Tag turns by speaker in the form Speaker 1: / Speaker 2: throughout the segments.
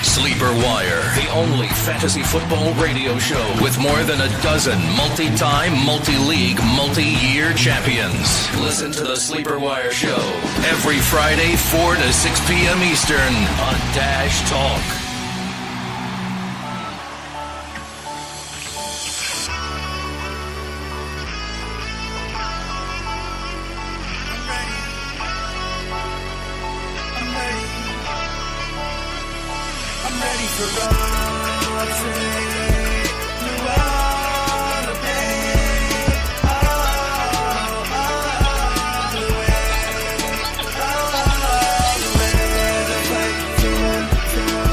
Speaker 1: Sleeper Wire, the only fantasy football radio show with more than a dozen multi-time, multi-league, multi-year champions. Listen to the Sleeper Wire show every Friday, 4 to 6 p.m. Eastern on Dash Talk.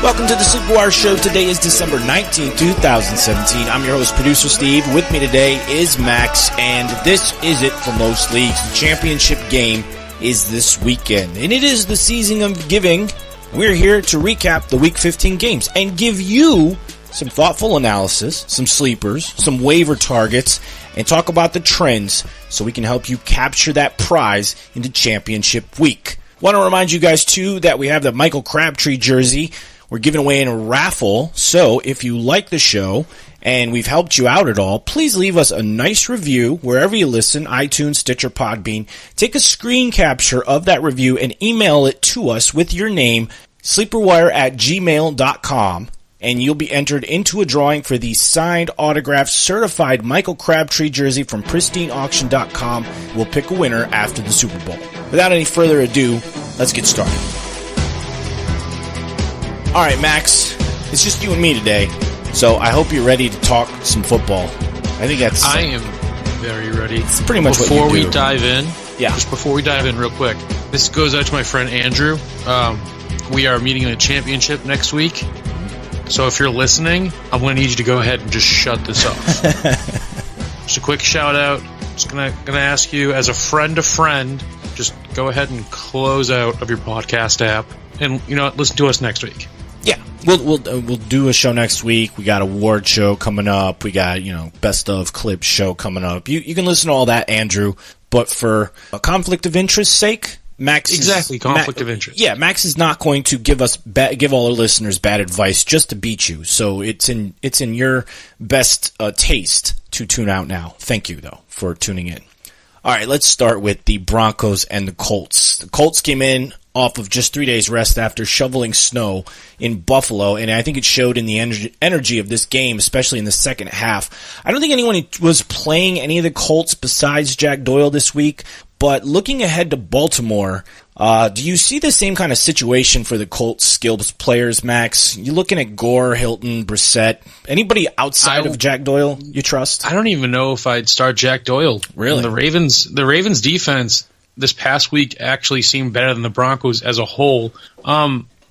Speaker 2: Welcome to the Sleeper Wire Show. Today is December 19, 2017. I'm your host, producer Steve. With me today is Max, and this is it for most leagues. The championship game is this weekend, and it is the season of giving. We're here to recap the Week 15 games and give you some thoughtful analysis, some sleepers, some waiver targets, and talk about the trends so we can help you capture that prize into championship week. Want to remind you guys, too, that we have the Michael Crabtree jersey we're giving away in a raffle. So if you like the show and we've helped you out at all, please leave us a nice review wherever you listen, iTunes, Stitcher, Podbean. Take a screen capture of that review and email it to us with your name, sleeperwire@gmail.com. And you'll be entered into a drawing for the signed, autographed, certified Michael Crabtree jersey from pristineauction.com. We'll pick a winner after the Super Bowl. Without any further ado, let's get started. All right, Max, it's just you and me today, so I hope you're ready to talk some football. I am
Speaker 3: very ready.
Speaker 2: It's pretty much
Speaker 3: before
Speaker 2: what you do.
Speaker 3: we dive in.
Speaker 2: Yeah.
Speaker 3: Just before we dive in, real quick, this goes out to my friend Andrew. We are meeting in a championship next week. So if you're listening, I'm going to need you to go ahead and just shut this off. Just a quick shout out. Just gonna ask you, as a friend to friend, just go ahead and close out of your podcast app, and listen to us next week.
Speaker 2: Yeah, we'll do a show next week. We got award show coming up. We got best of clips show coming up. You can listen to all that, Andrew. But for a conflict of interest sake, Max
Speaker 3: conflict of interest.
Speaker 2: Yeah, Max is not going to give all our listeners bad advice just to beat you. So it's in your best taste to tune out now. Thank you though for tuning in. All right, let's start with the Broncos and the Colts. The Colts came in off of just 3 days rest after shoveling snow in Buffalo, and I think it showed in the energy of this game, especially in the second half. I don't think anyone was playing any of the Colts besides Jack Doyle this week, but looking ahead to Baltimore, do you see the same kind of situation for the Colts skills players, Max? You looking at Gore, Hilton, Brissett, anybody outside of Jack Doyle you trust?
Speaker 3: I don't even know if I'd start Jack Doyle.
Speaker 2: Really?
Speaker 3: The Ravens defense this past week actually seemed better than the Broncos as a whole.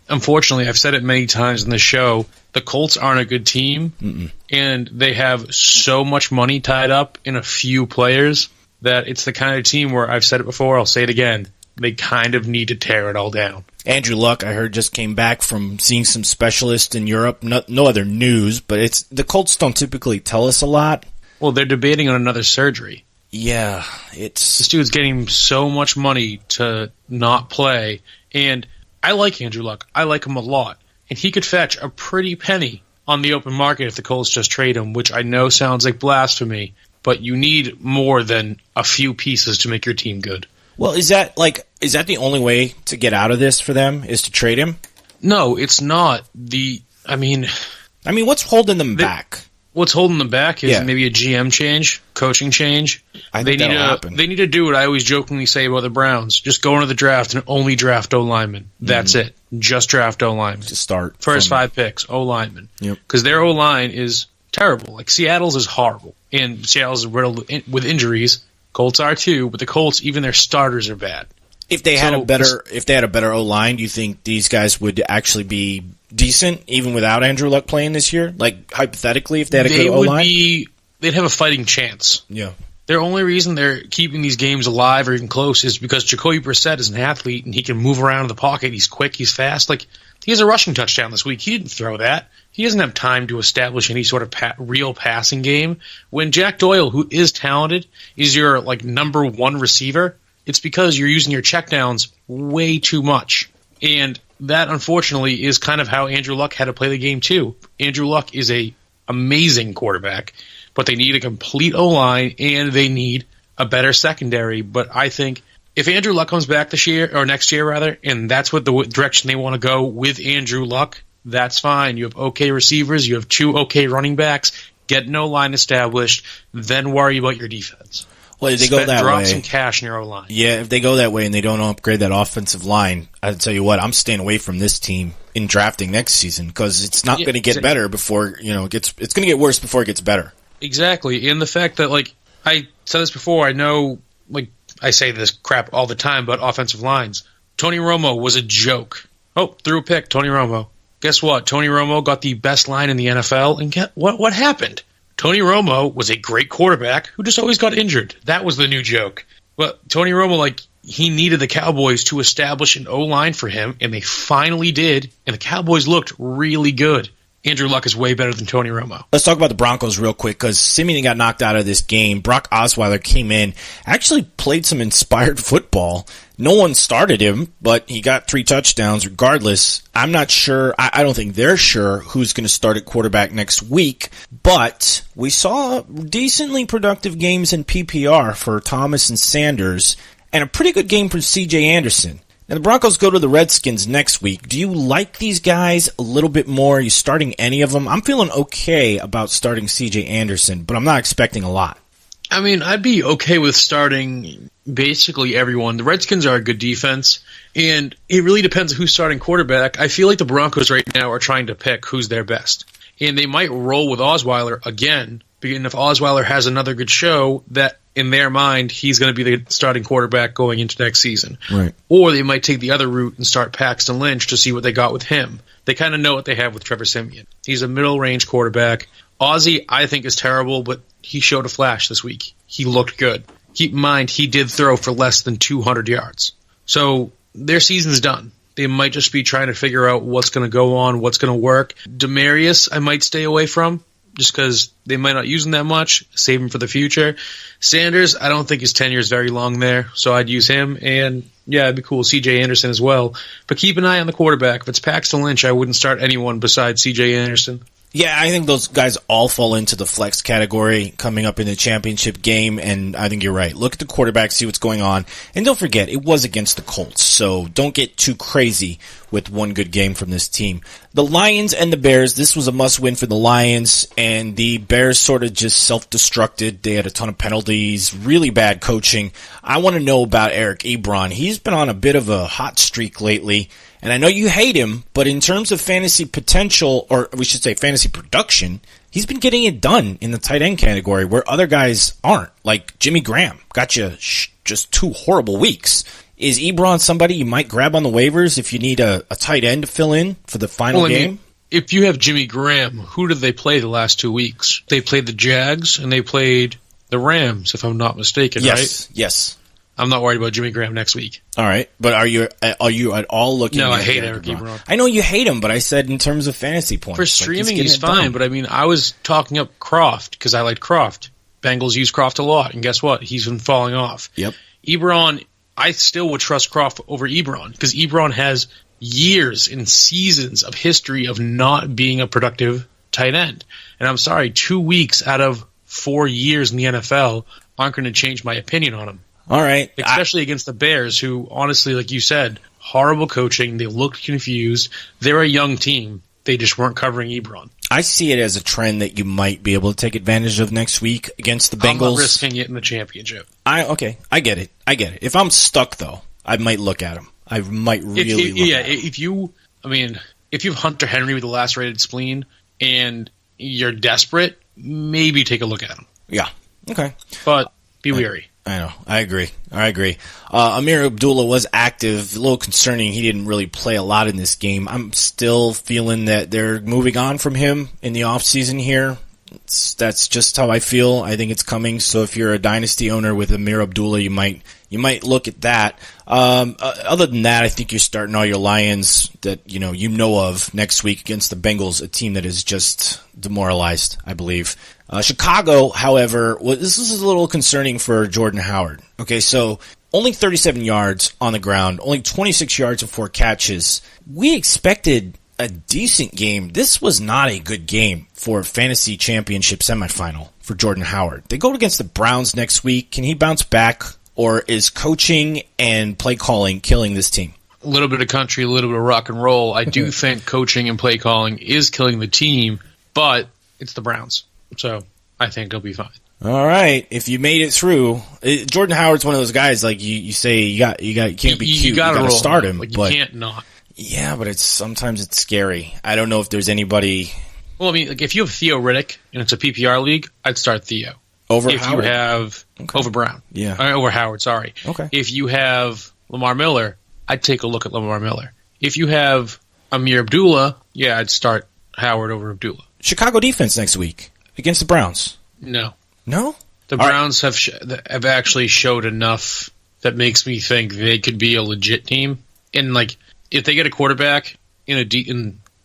Speaker 3: Unfortunately, I've said it many times in the show, the Colts aren't a good team, and they have so much money tied up in a few players that it's the kind of team where, I've said it before, I'll say it again, they kind of need to tear it all down.
Speaker 2: Andrew Luck, I heard, just came back from seeing some specialists in Europe. No other news, but the Colts don't typically tell us a lot.
Speaker 3: Well, they're debating on another surgery.
Speaker 2: Yeah,
Speaker 3: this dude's getting so much money to not play, and I like Andrew Luck. I like him a lot, and he could fetch a pretty penny on the open market if the Colts just trade him, which I know sounds like blasphemy, but you need more than a few pieces to make your team good.
Speaker 2: Well, is that the only way to get out of this for them, is to trade him?
Speaker 3: No, it's not. I mean,
Speaker 2: what's holding them back?
Speaker 3: What's holding them back is maybe a GM change, coaching change.
Speaker 2: I think that'll happen.
Speaker 3: They need to do what I always jokingly say about the Browns. Just go into the draft and only draft O-linemen. That's it. Just draft O-linemen.
Speaker 2: To start.
Speaker 3: First 5 picks, O-linemen.
Speaker 2: Yep.
Speaker 3: Because their O-line is terrible. Like, Seattle's is horrible. And Seattle's riddled with injuries. Colts are too, but the Colts, even their starters are bad.
Speaker 2: If they had a better O-line, do you think these guys would actually be decent, even without Andrew Luck playing this year? Like, hypothetically, if they had a good O-line?
Speaker 3: They'd have a fighting chance.
Speaker 2: Yeah.
Speaker 3: Their only reason they're keeping these games alive or even close is because Jacoby Brissett is an athlete and he can move around in the pocket. He's quick. He's fast. Like, he has a rushing touchdown this week. He didn't throw that. He doesn't have time to establish any sort of real passing game. When Jack Doyle, who is talented, is your number one receiver, it's because you're using your checkdowns way too much. And that, unfortunately, is kind of how Andrew Luck had to play the game, too. Andrew Luck is a amazing quarterback, but they need a complete O-line, and they need a better secondary. But I think if Andrew Luck comes back this year, or next year, rather, and that's what the direction they want to go with Andrew Luck, that's fine. You have okay receivers, you have 2 okay running backs, get no line established, then worry about your defense.
Speaker 2: Well, if they go that
Speaker 3: drop
Speaker 2: way,
Speaker 3: some cash in your O-line.
Speaker 2: Yeah, if they go that way and they don't upgrade that offensive line, I'll tell you what, I'm staying away from this team in drafting next season because it's not going to get better before, it's going to get worse before it gets better.
Speaker 3: Exactly. And the fact that, I said this before, I know, I say this crap all the time about offensive lines. Tony Romo was a joke. Oh, threw a pick, Tony Romo. Guess what? Tony Romo got the best line in the NFL, and what happened? Tony Romo was a great quarterback who just always got injured. That was the new joke. But Tony Romo, he needed the Cowboys to establish an O-line for him, and they finally did, and the Cowboys looked really good. Andrew Luck is way better than Tony Romo.
Speaker 2: Let's talk about the Broncos real quick because Simeon got knocked out of this game. Brock Osweiler came in, actually played some inspired football. No one started him, but he got 3 touchdowns regardless. I'm not sure. I don't think they're sure who's going to start at quarterback next week, but we saw decently productive games in PPR for Thomas and Sanders and a pretty good game for C.J. Anderson. Now, the Broncos go to the Redskins next week. Do you like these guys a little bit more? Are you starting any of them? I'm feeling okay about starting C.J. Anderson, but I'm not expecting a lot.
Speaker 3: I mean, I'd be okay with starting basically everyone. The Redskins are a good defense, and it really depends on who's starting quarterback. I feel like the Broncos right now are trying to pick who's their best. And they might roll with Osweiler again, and if Osweiler has another good show, that in their mind, he's going to be the starting quarterback going into next season.
Speaker 2: Right.
Speaker 3: Or they might take the other route and start Paxton Lynch to see what they got with him. They kind of know what they have with Trevor Siemian. He's a middle-range quarterback. Ozzie, I think, is terrible, but he showed a flash this week. He looked good. Keep in mind, he did throw for less than 200 yards. So their season's done. They might just be trying to figure out what's going to go on, what's going to work. Demarius, I might stay away from, just because they might not use him that much. Save him for the future. Sanders, I don't think his tenure is very long there, so I'd use him. And, yeah, it'd be cool. C.J. Anderson as well. But keep an eye on the quarterback. If it's Paxton Lynch, I wouldn't start anyone besides C.J. Anderson.
Speaker 2: Yeah, I think those guys all fall into the flex category coming up in the championship game, and I think you're right. Look at the quarterback, see what's going on, and don't forget, it was against the Colts, so don't get too crazy with one good game from this team. The Lions and the Bears, this was a must-win for the Lions, and the Bears sort of just self-destructed. They had a ton of penalties, really bad coaching. I want to know about Eric Ebron. He's been on a bit of a hot streak lately. And I know you hate him, but in terms of fantasy potential, or we should say fantasy production, he's been getting it done in the tight end category where other guys aren't. Like Jimmy Graham got you just 2 horrible weeks. Is Ebron somebody you might grab on the waivers if you need a tight end to fill in for the final game?
Speaker 3: If you have Jimmy Graham, who did they play the last 2 weeks? They played the Jags and they played the Rams, if I'm not mistaken, right?
Speaker 2: Yes.
Speaker 3: I'm not worried about Jimmy Graham next week.
Speaker 2: All right, but are you at all looking?
Speaker 3: No,
Speaker 2: at
Speaker 3: I hate Eric Ebron.
Speaker 2: I know you hate him, but I said in terms of fantasy points.
Speaker 3: For streaming, he's fine, but I mean, I was talking up Croft because I liked Croft. Bengals use Croft a lot, and guess what? He's been falling off.
Speaker 2: Yep.
Speaker 3: Ebron, I still would trust Croft over Ebron because Ebron has years and seasons of history of not being a productive tight end. And I'm sorry, 2 weeks out of 4 years in the NFL aren't going to change my opinion on him.
Speaker 2: All right.
Speaker 3: Especially against the Bears, who, honestly, like you said, horrible coaching. They looked confused. They're a young team. They just weren't covering Ebron.
Speaker 2: I see it as a trend that you might be able to take advantage of next week against the Bengals.
Speaker 3: I'm not risking it in the championship.
Speaker 2: Okay, I get it. If I'm stuck, though, I might look at him. I might really look at him. If you have Hunter Henry with the last rated spleen and you're desperate, maybe take a look at him. Yeah, okay.
Speaker 3: But be wary.
Speaker 2: I know. I agree. Amir Abdullah was active. A little concerning. He didn't really play a lot in this game. I'm still feeling that they're moving on from him in the offseason here. That's just how I feel. I think it's coming. So if you're a dynasty owner with Amir Abdullah, you might look at that. Other than that, I think you're starting all your Lions that you know of next week against the Bengals, a team that is just demoralized, I believe. Chicago, however, this is a little concerning for Jordan Howard. Okay, so only 37 yards on the ground, only 26 yards and 4 catches. We expected a decent game. This was not a good game for a fantasy championship semifinal for Jordan Howard. They go against the Browns next week. Can he bounce back, or is coaching and play calling killing this team?
Speaker 3: A little bit of country, a little bit of rock and roll. I do think coaching and play calling is killing the team, but it's the Browns. So I think he'll be fine.
Speaker 2: All right, if you made it through, Jordan Howard's one of those guys like you say you can't be cute. You got to start him,
Speaker 3: like, you can't not.
Speaker 2: Yeah, but sometimes it's scary. I don't know if there's anybody.
Speaker 3: Well, I mean, like if you have Theo Riddick and it's a PPR league, I'd start Theo
Speaker 2: over
Speaker 3: if
Speaker 2: Howard.
Speaker 3: You have over Brown.
Speaker 2: Yeah,
Speaker 3: over Howard. Sorry.
Speaker 2: Okay.
Speaker 3: If you have Lamar Miller, I'd take a look at Lamar Miller. If you have Amir Abdullah, yeah, I'd start Howard over Abdullah.
Speaker 2: Chicago defense next week against the Browns.
Speaker 3: No. The
Speaker 2: All
Speaker 3: Browns have actually showed enough that makes me think they could be a legit team. And like, if they get a quarterback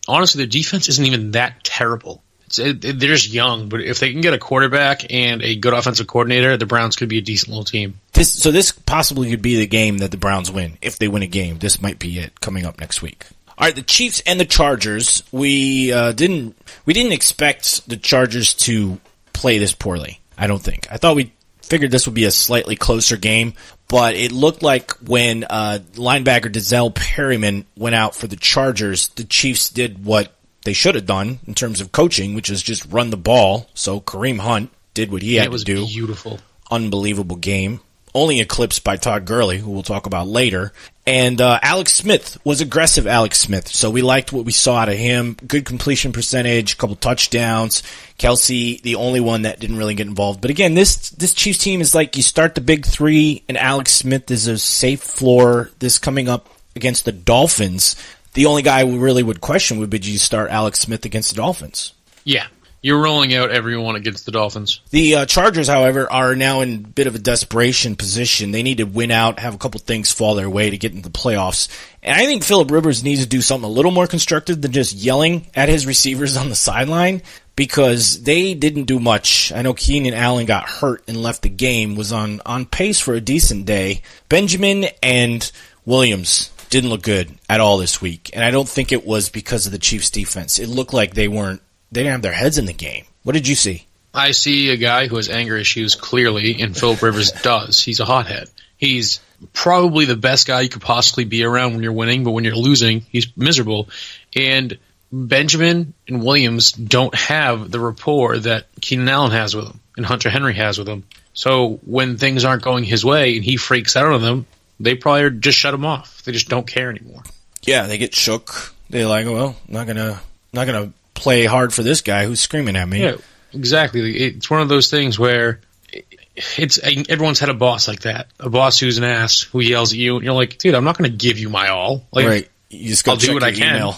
Speaker 3: honestly, their defense isn't even that terrible. They're just young, but if they can get a quarterback and a good offensive coordinator, the Browns could be a decent little team.
Speaker 2: This possibly could be the game that the Browns win. If they win a game, this might be it coming up next week. All right, the Chiefs and the Chargers. We didn't expect the Chargers to play this poorly. I don't think. I thought we figured this would be a slightly closer game, but it looked like when linebacker Denzel Perryman went out for the Chargers, the Chiefs did what they should have done in terms of coaching, which is just run the ball. So Kareem Hunt did what he had to do.
Speaker 3: It was beautiful.
Speaker 2: Unbelievable game. Only eclipsed by Todd Gurley, who we'll talk about later. And Alex Smith was aggressive Alex Smith, so we liked what we saw out of him. Good completion percentage, a couple touchdowns. Kelsey, the only one that didn't really get involved. But again, this Chiefs team is like you start the big three, and Alex Smith is a safe floor. This coming up against the Dolphins, the only guy we really would question would be, do you start Alex Smith against the Dolphins?
Speaker 3: Yeah. You're rolling out everyone against the Dolphins.
Speaker 2: The Chargers, however, are now in a bit of a desperation position. They need to win out, have a couple things fall their way to get into the playoffs. And I think Phillip Rivers needs to do something a little more constructive than just yelling at his receivers on the sideline, because they didn't do much. I know Keenan Allen got hurt and left the game, was on pace for a decent day. Benjamin and Williams didn't look good at all this week, and I don't think it was because of the Chiefs' defense. It looked like they didn't have their heads in the game. What did you see?
Speaker 3: I see a guy who has anger issues, clearly, and Phillip Rivers does. He's a hothead. He's probably the best guy you could possibly be around when you're winning, but when you're losing, he's miserable. And Benjamin and Williams don't have the rapport that Keenan Allen has with him and Hunter Henry has with him. So when things aren't going his way and he freaks out on them, they probably just shut him off. They just don't care anymore. Yeah,
Speaker 2: they get shook. They're like, well, not gonna play hard for this guy who's screaming at me.
Speaker 3: Yeah, exactly. It's one of those things where everyone's had a boss like that, a boss who's an ass who yells at you, and you're like, dude, I'm not going to give you my all. Like,
Speaker 2: right. You just go
Speaker 3: I'll do what I can.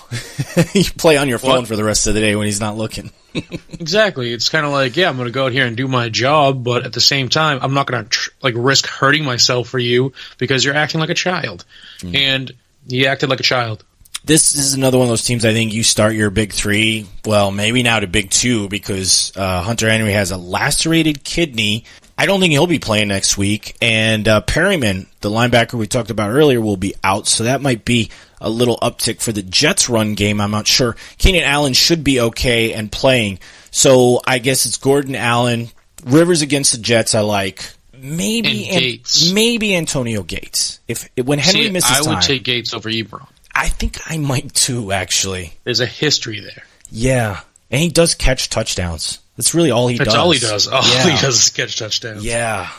Speaker 2: You play on your phone for the rest of the day when he's not looking.
Speaker 3: Exactly. It's kind of like, yeah, I'm going to go out here and do my job, but at the same time, I'm not going to risk hurting myself for you because you're acting like a child. And he acted like a child.
Speaker 2: This is another one of those teams I think you start your big three, well, maybe now to big two, because Hunter Henry has a lacerated kidney. I don't think he'll be playing next week. And Perryman, the linebacker we talked about earlier, will be out, so that might be a little uptick for the Jets' run game. I'm not sure. Keenan Allen should be okay and playing, so I guess it's Gordon Allen. Rivers against the Jets I like. Maybe Antonio Gates. When Henry misses time.
Speaker 3: I would take Gates over Ebron.
Speaker 2: I think I might too, actually.
Speaker 3: There's a history there.
Speaker 2: Yeah. And he does catch touchdowns. That's really all he does.
Speaker 3: That's all he does. All he does is catch touchdowns.
Speaker 2: Yeah.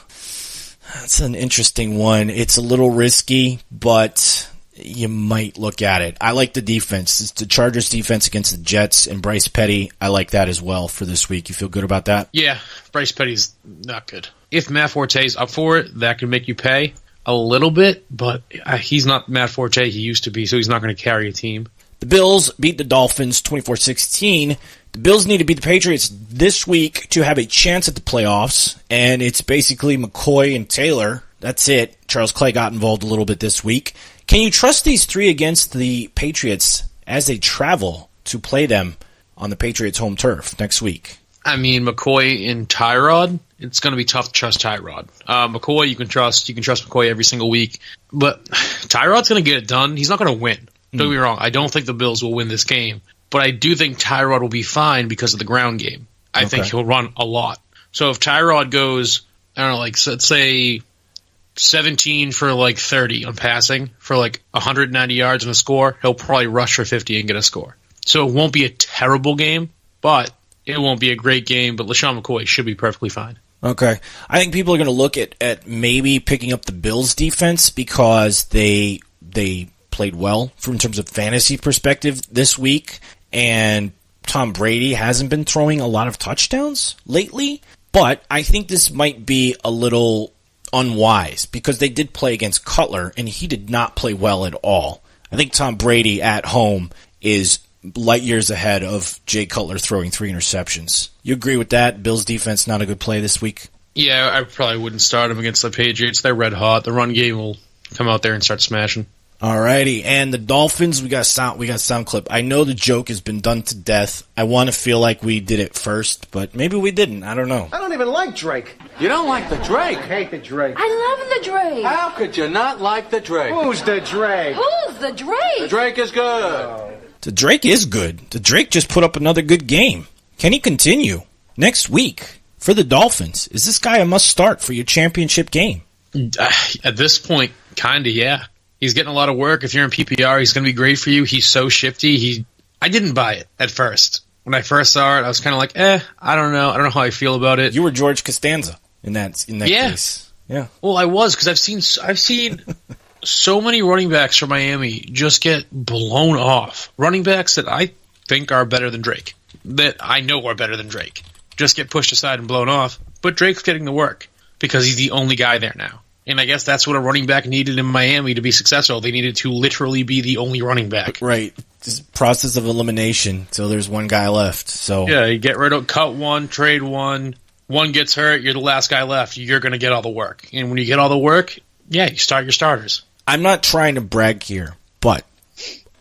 Speaker 2: That's an interesting one. It's a little risky, but you might look at it. I like the defense. It's the Chargers defense against the Jets and Bryce Petty. I like that as well for this week. You feel good about that?
Speaker 3: Yeah. Bryce Petty's not good. If Matt Forte's up for it, that can make you pay a little bit, but he's not Matt Forte he used to be, so he's not going to carry a team.
Speaker 2: The Bills beat the Dolphins 24-16. The Bills need to beat the Patriots this week to have a chance at the playoffs, and it's basically McCoy and Taylor. That's it. Charles Clay got involved a little bit this week. Can you trust these three against the Patriots as they travel to play them on the Patriots' home turf next week?
Speaker 3: I mean, McCoy and Tyrod, it's going to be tough to trust Tyrod. McCoy, you can trust McCoy every single week. But Tyrod's going to get it done. He's not going to win. Don't get me wrong. I don't think the Bills will win this game. But I do think Tyrod will be fine because of the ground game. I think he'll run a lot. So if Tyrod goes, I don't know, like, let's say 17 for like 30 on passing for like 190 yards and a score, he'll probably rush for 50 and get a score. So it won't be a terrible game, but it won't be a great game. But LaShawn McCoy should be perfectly fine.
Speaker 2: Okay. I think people are going to look at maybe picking up the Bills defense because they played well in terms of fantasy perspective this week, and Tom Brady hasn't been throwing a lot of touchdowns lately. But I think this might be a little unwise because they did play against Cutler, and he did not play well at all. I think Tom Brady at home is light years ahead of Jay Cutler throwing 3 interceptions. You agree with that? Bills defense not a good play this week?
Speaker 3: Yeah, I probably wouldn't start him against the Patriots. They're red hot. The run game will come out there and start smashing. Alrighty,
Speaker 2: and the Dolphins, we got sound clip. I know the joke has been done to death. I want to feel like we did it first, but maybe we didn't. I don't know.
Speaker 4: I don't even like Drake.
Speaker 5: You don't like the Drake?
Speaker 4: I hate the Drake.
Speaker 6: I love the Drake.
Speaker 5: How could you not like the Drake?
Speaker 4: Who's the Drake?
Speaker 6: Who's the Drake?
Speaker 5: The Drake is good.
Speaker 4: Oh.
Speaker 2: The Drake is good. The Drake just put up another good game. Can he continue next week for the Dolphins? Is this guy a must-start for your championship game?
Speaker 3: At this point, kind of, yeah. He's getting a lot of work. If you're in PPR, he's going to be great for you. He's so shifty. I didn't buy it at first. When I first saw it, I was kind of like, I don't know. I don't know how I feel about it.
Speaker 2: You were George Costanza in that case. Yeah.
Speaker 3: Well, I was because I've seen so many running backs from Miami just get blown off. Running backs that I think are better than Drake, that I know are better than Drake, just get pushed aside and blown off. But Drake's getting the work because he's the only guy there now. And I guess that's what a running back needed in Miami to be successful. They needed to literally be the only running back.
Speaker 2: Right. This process of elimination till there's one guy left. So
Speaker 3: yeah, you get rid of, cut one, trade one. One gets hurt, you're the last guy left. You're going to get all the work. And when you get all the work, yeah, you start your starters.
Speaker 2: I'm not trying to brag here, but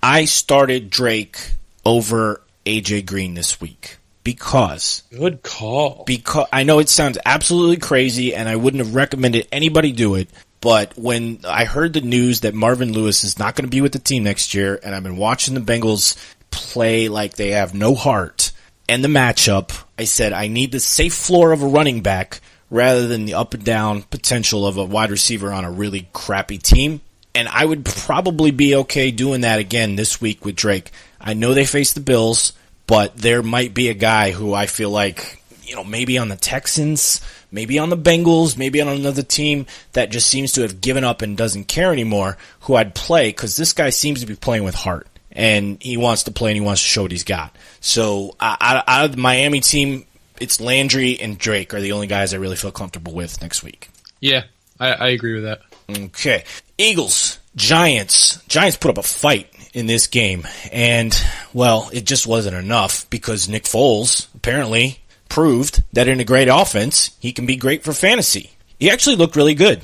Speaker 2: I started Drake over AJ Green this week. Because
Speaker 3: good call.
Speaker 2: Because I know it sounds absolutely crazy, and I wouldn't have recommended anybody do it. But when I heard the news that Marvin Lewis is not going to be with the team next year, and I've been watching the Bengals play like they have no heart, and the matchup, I said I need the safe floor of a running back rather than the up and down potential of a wide receiver on a really crappy team. And I would probably be okay doing that again this week with Drake. I know they face the Bills, but there might be a guy who I feel like, maybe on the Texans, maybe on the Bengals, maybe on another team that just seems to have given up and doesn't care anymore, who I'd play, because this guy seems to be playing with heart, and he wants to play and he wants to show what he's got. So out of the Miami team, it's Landry and Drake are the only guys I really feel comfortable with next week.
Speaker 3: Yeah, I agree with that.
Speaker 2: Okay. Eagles, Giants. Giants put up a fight in this game, and, well, it just wasn't enough because Nick Foles apparently proved that in a great offense, he can be great for fantasy. He actually looked really good.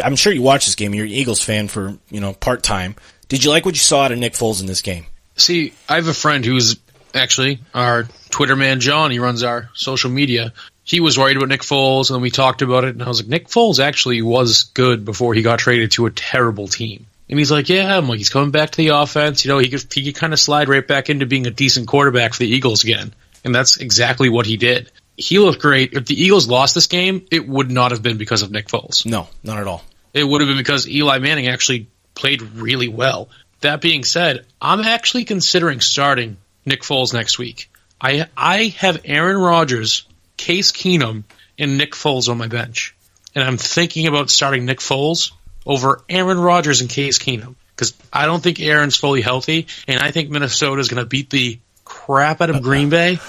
Speaker 2: I'm sure you watched this game. You're an Eagles fan for, part-time. Did you like what you saw out of Nick Foles in this game?
Speaker 3: See, I have a friend who's actually our Twitter man, John. He runs our social media. He was worried about Nick Foles, and then we talked about it, and I was like, Nick Foles actually was good before he got traded to a terrible team. And he's like, yeah, I'm like, he's coming back to the offense. He could kind of slide right back into being a decent quarterback for the Eagles again. And that's exactly what he did. He looked great. If the Eagles lost this game, it would not have been because of Nick Foles.
Speaker 2: No, not at all.
Speaker 3: It would have been because Eli Manning actually played really well. That being said, I'm actually considering starting Nick Foles next week. I have Aaron Rodgers, Case Keenum, and Nick Foles on my bench. And I'm thinking about starting Nick Foles over Aaron Rodgers and Case Keenum, because I don't think Aaron's fully healthy, and I think Minnesota's going to beat the crap out of Green Bay,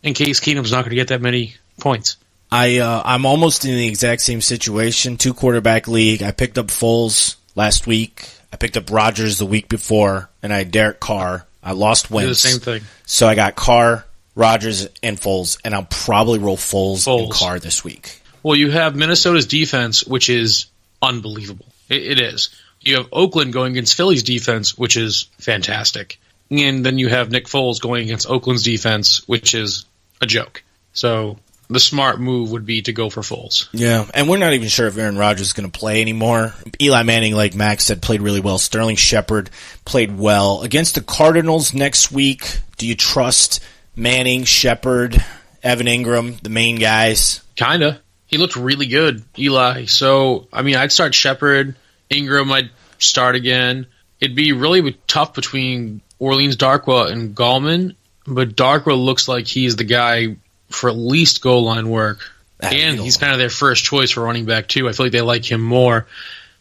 Speaker 3: and Case Keenum's not going to get that many points.
Speaker 2: I'm almost in the exact same situation, 2-quarterback league. I picked up Foles last week. I picked up Rodgers the week before, and I had Derek Carr. I lost Wentz.
Speaker 3: The same thing.
Speaker 2: So I got Carr, Rodgers, and Foles, and I'll probably roll Foles and Carr this week.
Speaker 3: Well, you have Minnesota's defense, which is unbelievable. It is. You have Oakland going against Philly's defense, which is fantastic. And then you have Nick Foles going against Oakland's defense, which is a joke. So the smart move would be to go for Foles.
Speaker 2: Yeah, and we're not even sure if Aaron Rodgers is going to play anymore. Eli Manning, like Max said, played really well. Sterling Shepard played well. Against the Cardinals next week, do you trust Manning, Shepard, Evan Ingram, the main guys?
Speaker 3: Kinda. He looked really good, Eli. So, I mean, I'd start Shepard. Ingram, I'd start again. It'd be really tough between Orleans Darkwa and Gallman, but Darkwa looks like he's the guy for at least goal line work. And he's kind of their first choice for running back, too. I feel like they like him more.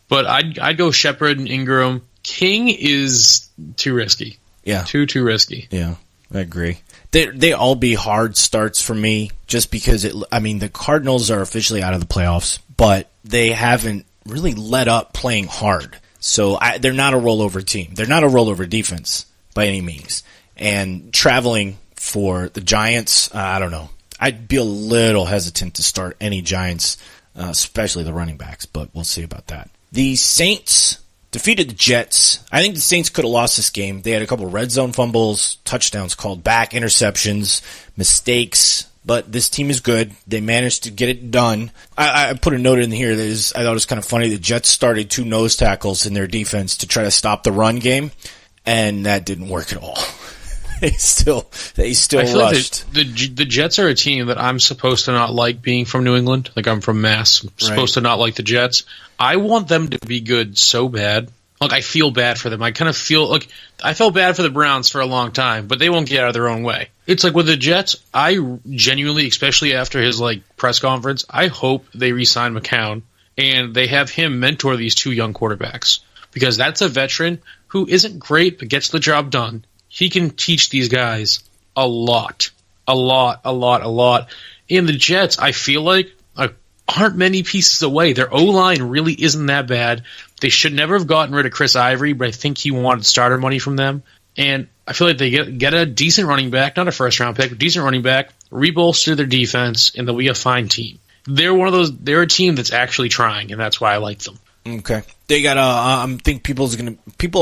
Speaker 3: But I'd go Shepard and Ingram. King is too risky.
Speaker 2: Yeah.
Speaker 3: Too risky.
Speaker 2: Yeah, I agree. They all be hard starts for me just because, the Cardinals are officially out of the playoffs, but they haven't really let up playing hard. So they're not a rollover team. They're not a rollover defense by any means. And traveling for the Giants, I don't know. I'd be a little hesitant to start any Giants, especially the running backs, but we'll see about that. The Saints defeated the Jets. I think the Saints could have lost this game. They had a couple red zone fumbles, touchdowns called back, interceptions, mistakes, but this team is good. They managed to get it done. I put a note in here that I thought it was kind of funny. The Jets started 2 nose tackles in their defense to try to stop the run game, and that didn't work at all. They still rushed.
Speaker 3: Like the Jets are a team that I'm supposed to not like being from New England. Like, I'm from Mass. I'm supposed to not like the Jets. I want them to be good so bad. Like, I feel bad for them. I kind of feel like I felt bad for the Browns for a long time, but they won't get out of their own way. It's like with the Jets, I genuinely, especially after his press conference, I hope they re-sign McCown and they have him mentor these 2 young quarterbacks, because that's a veteran who isn't great but gets the job done. He can teach these guys a lot. And the Jets, I feel like, aren't many pieces away. Their O-line really isn't that bad. They should never have gotten rid of Chris Ivory, but I think he wanted starter money from them. And I feel like they get a decent running back, not a first-round pick, but decent running back, rebolster their defense, and they'll be a fine team. They're a team that's actually trying, and that's why I like them.
Speaker 2: Okay. They got I think people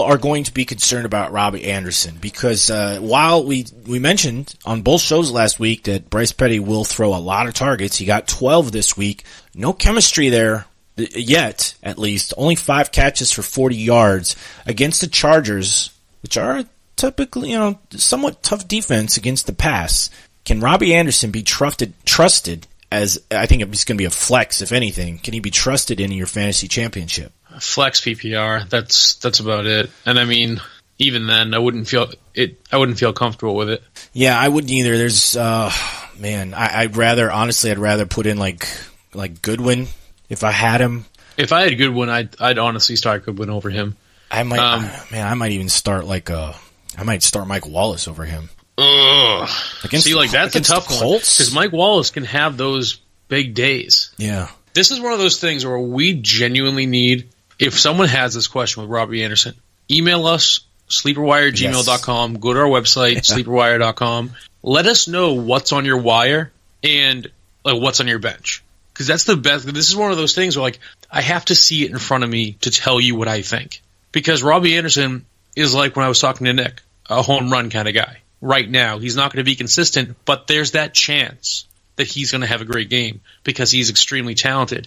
Speaker 2: are going to be concerned about Robbie Anderson, because while we mentioned on both shows last week that Bryce Petty will throw a lot of targets, he got 12 this week. No chemistry there yet, at least. Only 5 catches for 40 yards against the Chargers, which are typically, somewhat tough defense against the pass. Can Robbie Anderson be trusted as, I think it's going to be a flex, if anything? Can he be trusted in your fantasy championship?
Speaker 3: Flex PPR, that's about it. And I mean, even then, I wouldn't feel comfortable with it.
Speaker 2: Yeah, I wouldn't either. There's, I'd rather put in like Goodwin if I had him.
Speaker 3: If I had Goodwin, I'd honestly start Goodwin over him.
Speaker 2: I might even start start Mike Wallace over him.
Speaker 3: That's a tough one, because Mike Wallace can have those big days.
Speaker 2: Yeah.
Speaker 3: This is one of those things where we genuinely need, if someone has this question with Robbie Anderson, email us, sleeperwire@gmail.com, go to our website, sleeperwire.com. Let us know what's on your wire and what's on your bench. Because that's the best. This is one of those things where I have to see it in front of me to tell you what I think. Because Robbie Anderson is like when I was talking to Nick, a home run kind of guy. Right now, he's not going to be consistent, but there's that chance that he's going to have a great game because he's extremely talented.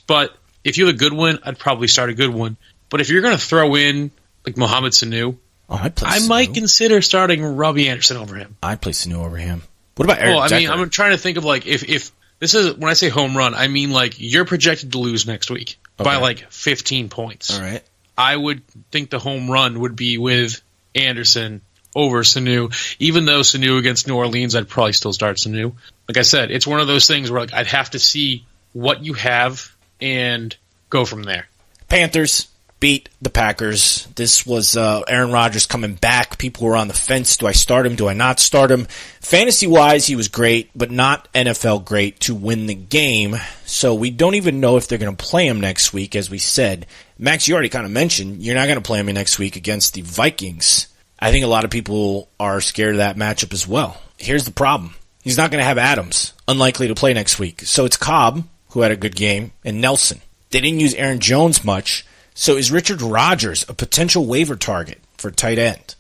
Speaker 3: But if you have a good one, I'd probably start a good one. But if you're going to throw in Mohamed Sanu, I might consider starting Robbie Anderson over him.
Speaker 2: I'd play Sanu over him. What about Eric Decker?
Speaker 3: I'm trying to think of if this is, when I say home run, I mean you're projected to lose next week by 15 points.
Speaker 2: All right.
Speaker 3: I would think the home run would be with Anderson over Sanu. Even though Sanu against New Orleans, I'd probably still start Sanu. Like I said, it's one of those things where I'd have to see what you have and go from there.
Speaker 2: Panthers beat the Packers. This was Aaron Rodgers coming back. People were on the fence. Do I start him? Do I not start him? Fantasy-wise, he was great, but not NFL great to win the game. So we don't even know if they're going to play him next week, as we said. Max, you already kind of mentioned you're not going to play him next week against the Vikings. I think a lot of people are scared of that matchup as well. Here's the problem. He's not going to have Adams, unlikely to play next week. So it's Cobb, who had a good game, and Nelson. They didn't use Aaron Jones much. So is Richard Rodgers a potential waiver target for tight end?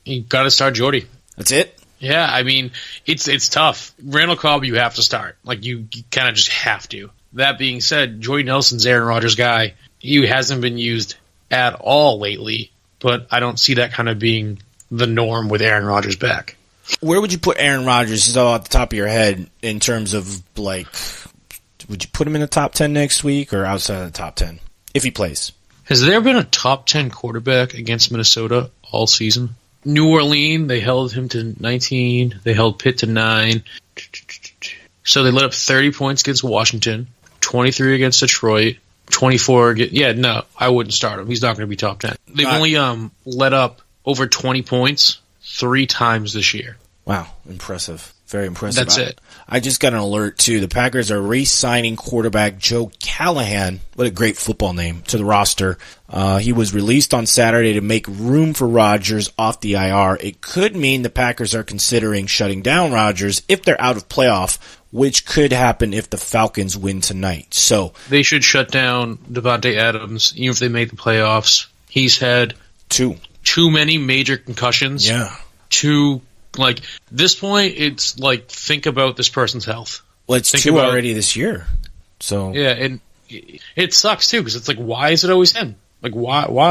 Speaker 3: You got to start Jordy.
Speaker 2: That's it?
Speaker 3: Yeah, I mean, it's tough. Randall Cobb, you have to start. Like, you kind of just have to. That being said, Jordy Nelson's Aaron Rodgers' guy. He hasn't been used at all lately, but I don't see that kind of being the norm with Aaron Rodgers back.
Speaker 2: Where would you put Aaron Rodgers, just off the top of your head, in terms of, like, would you put him in the top 10 next week or outside of the top 10, if he plays?
Speaker 3: Has there been a top 10 quarterback against Minnesota all season? New Orleans, they held him to 19. They held Pitt to 9. So they let up 30 points against Washington, 23 against Detroit, 24 against... no, I wouldn't start him. He's not going to be top 10. They've only let up over 20 points 3 times this year.
Speaker 2: Wow, impressive. Very impressive.
Speaker 3: That's it.
Speaker 2: I just got an alert, too. The Packers are re-signing quarterback Joe Callahan, what a great football name, to the roster. He was released on Saturday to make room for Rodgers off the IR. It could mean the Packers are considering shutting down Rodgers if they're out of playoff, which could happen if the Falcons win tonight. So
Speaker 3: they should shut down Devontae Adams, even if they make the playoffs. He's had too many major concussions.
Speaker 2: Yeah.
Speaker 3: Like, this point, it's like, think about this person's health.
Speaker 2: Well, it's two already this year. So
Speaker 3: yeah, and it sucks, too, because it's like, why is it always him? Like, why? All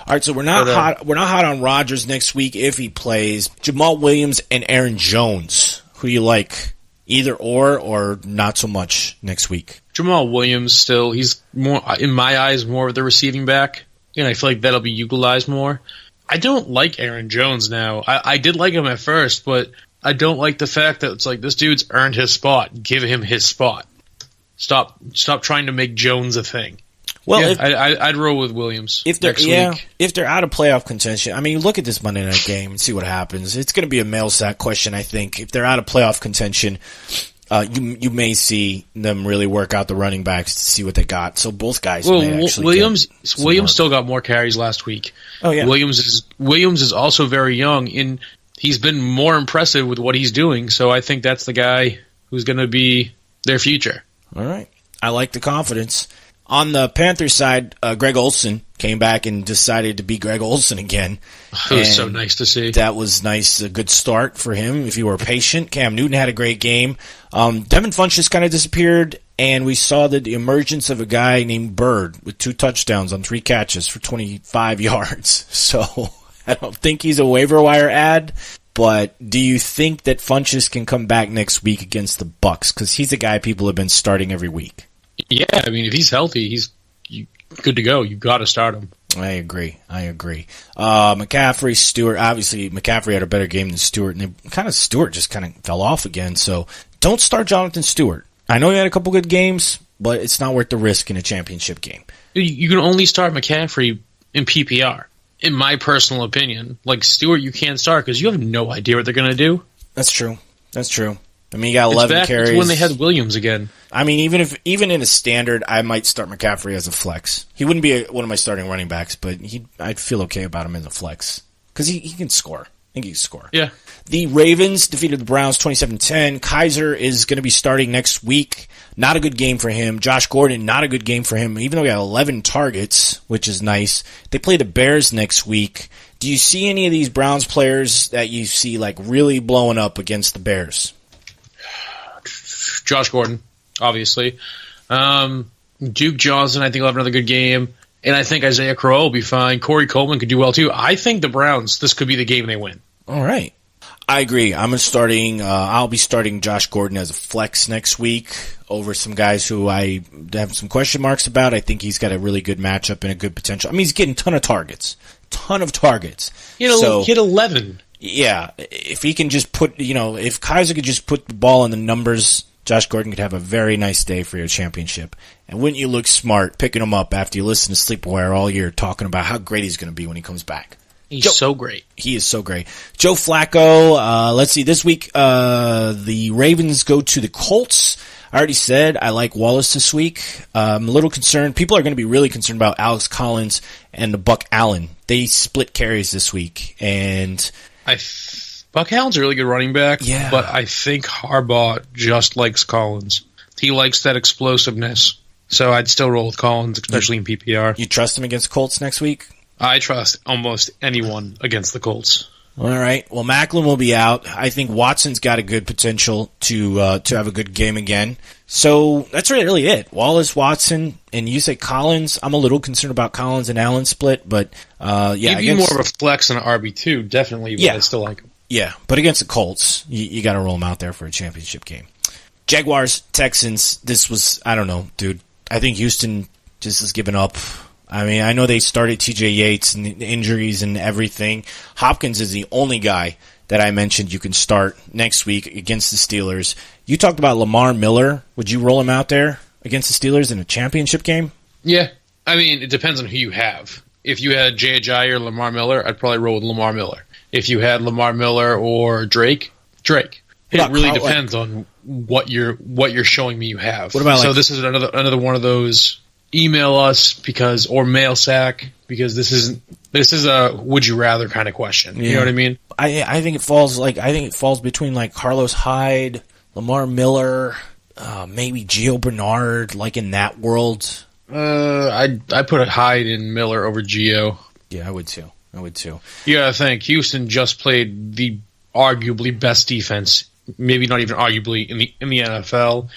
Speaker 2: right, so we're not hot on Rodgers next week if he plays. Jamal Williams and Aaron Jones. Who do you like? Either or not so much next week?
Speaker 3: Jamal Williams still, he's more, in my eyes, more of the receiving back. And I feel like that'll be utilized more. I don't like Aaron Jones now. I did like him at first, but I don't like the fact that it's like, this dude's earned his spot. Give him his spot. Stop trying to make Jones a thing. Well, yeah, I'd roll with Williams next week.
Speaker 2: If they're out of playoff contention, I mean, look at this Monday night game and see what happens. It's going to be a mail sack question, I think. If they're out of playoff contention, you may see them really work out the running backs to see what they got. So both guys may actually
Speaker 3: Williams still got more carries last week.
Speaker 2: Oh yeah.
Speaker 3: Williams is also very young, and he's been more impressive with what he's doing. So I think that's the guy who's going to be their future.
Speaker 2: All right. I like the confidence. On the Panthers side, Greg Olsen came back and decided to be Greg Olsen again.
Speaker 3: It was so nice to see.
Speaker 2: That was nice. A good start for him if you were patient. Cam Newton had a great game. Devin Funchess kind of disappeared, and we saw the emergence of a guy named Bird with 2 touchdowns on 3 catches for 25 yards. So I don't think he's a waiver wire ad, but do you think that Funchess can come back next week against the Bucs? Because he's a guy people have been starting every week.
Speaker 3: Yeah, I mean, if he's healthy, he's good to go. You got to start him.
Speaker 2: I agree. McCaffrey, Stewart. Obviously, McCaffrey had a better game than Stewart, and Stewart just kind of fell off again. So don't start Jonathan Stewart. I know he had a couple good games, but it's not worth the risk in a championship game.
Speaker 3: You can only start McCaffrey in PPR, in my personal opinion. Like, Stewart, you can't start because you have no idea what they're going to do.
Speaker 2: That's true. I mean, he got 11 carries.
Speaker 3: It's when they had Williams again.
Speaker 2: I mean, even in a standard, I might start McCaffrey as a flex. He wouldn't be one of my starting running backs, but I'd feel okay about him in the flex because he can score. I think he can score.
Speaker 3: Yeah.
Speaker 2: The Ravens defeated the Browns 27-10. Kaiser is going to be starting next week. Not a good game for him. Josh Gordon, not a good game for him, even though he got 11 targets, which is nice. They play the Bears next week. Do you see any of these Browns players that you see like really blowing up against the Bears?
Speaker 3: Josh Gordon, obviously. Duke Johnson, I think, will have another good game. And I think Isaiah Crowell will be fine. Corey Coleman could do well, too. I think the Browns, this could be the game they win.
Speaker 2: All right. I agree. I'll be starting Josh Gordon as a flex next week over some guys who I have some question marks about. I think he's got a really good matchup and a good potential. I mean, he's getting a ton of targets.
Speaker 3: He had 11.
Speaker 2: Yeah. If he can just if Kaiser could just put the ball in the numbers, Josh Gordon could have a very nice day for your championship. And wouldn't you look smart picking him up after you listen to Sleepwire all year talking about how great he's going to be when he comes back?
Speaker 3: He's so great.
Speaker 2: He is so great. Joe Flacco, let's see. This week, the Ravens go to the Colts. I already said I like Wallace this week. I'm a little concerned. People are going to be really concerned about Alex Collins and the Buck Allen. They split carries this week. And
Speaker 3: Buck Allen's a really good running back,
Speaker 2: yeah.
Speaker 3: But I think Harbaugh just likes Collins. He likes that explosiveness. So I'd still roll with Collins, especially in PPR.
Speaker 2: You trust him against Colts next week?
Speaker 3: I trust almost anyone against the Colts.
Speaker 2: All right. Well, Macklin will be out. I think Watson's got a good potential to have a good game again. So that's really it. Wallace, Watson, and you say Collins. I'm a little concerned about Collins and Allen split, but
Speaker 3: He'd be more of a flex than an RB2, definitely, but I still like him.
Speaker 2: Yeah, but against the Colts, you got to roll him out there for a championship game. Jaguars, Texans, this was, I don't know, dude. I think Houston just has given up. I mean, I know they started TJ Yates and injuries and everything. Hopkins is the only guy that I mentioned you can start next week against the Steelers. You talked about Lamar Miller. Would you roll him out there against the Steelers in a championship game?
Speaker 3: Yeah. I mean, it depends on who you have. If you had J.J. or Lamar Miller, I'd probably roll with Lamar Miller. If you had Lamar Miller or Drake. It really depends on what you're showing me you have.
Speaker 2: What about
Speaker 3: so this is another one of those email us or mail sack because this is a would you rather kind of question. Yeah. You know what I mean?
Speaker 2: I think it falls between like Carlos Hyde, Lamar Miller, maybe Gio Bernard, like in that world.
Speaker 3: I put Hyde and Miller over Gio.
Speaker 2: Yeah, I would too.
Speaker 3: You gotta think Houston just played the arguably best defense, maybe not even arguably in the NFL.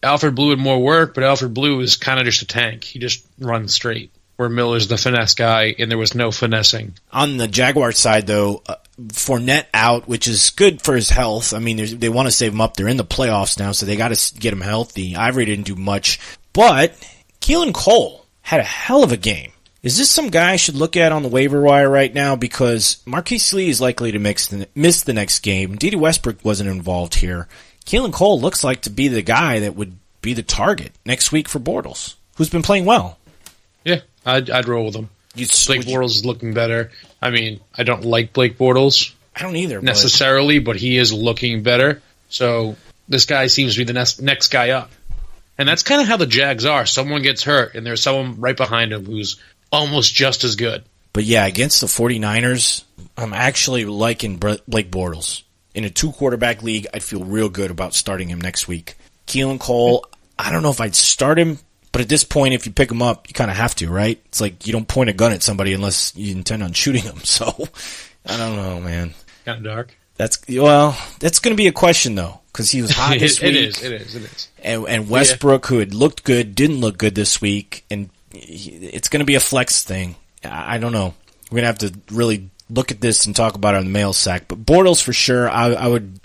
Speaker 3: Alfred Blue had more work, but Alfred Blue is kind of just a tank. He just runs straight. Where Miller's the finesse guy, and there was no finessing. On
Speaker 2: the Jaguar side, though, Fournette out, which is good for his health. I mean, they want to save him up. They're in the playoffs now, so they got to get him healthy. Ivory didn't do much, but Keelan Cole had a hell of a game. Is this some guy I should look at on the waiver wire right now? Because Marquise Lee is likely to miss the next game. Dede Westbrook wasn't involved here. Keelan Cole looks like to be the guy that would be the target next week for Bortles, who's been playing well.
Speaker 3: Yeah, I'd roll with him. Blake Bortles is looking better. I mean, I don't like Blake Bortles.
Speaker 2: I don't either.
Speaker 3: Necessarily, but he is looking better. So this guy seems to be the next guy up. And that's kind of how the Jags are. Someone gets hurt, and there's someone right behind him who's almost just as good.
Speaker 2: But yeah, against the 49ers, I'm actually liking Blake Bortles. In a 2-quarterback league, I'd feel real good about starting him next week. Keelan Cole, I don't know if I'd start him, but at this point, if you pick him up, you kind of have to, right? It's like you don't point a gun at somebody unless you intend on shooting them. So, I don't know, man.
Speaker 3: Kind of dark.
Speaker 2: That's going to be a question, though, because he was hot this week.
Speaker 3: It is.
Speaker 2: And Westbrook, who had looked good, didn't look good this week, and it's going to be a flex thing. I don't know. We're going to have to really look at this and talk about it on the mail sack. But Bortles, for sure, I would,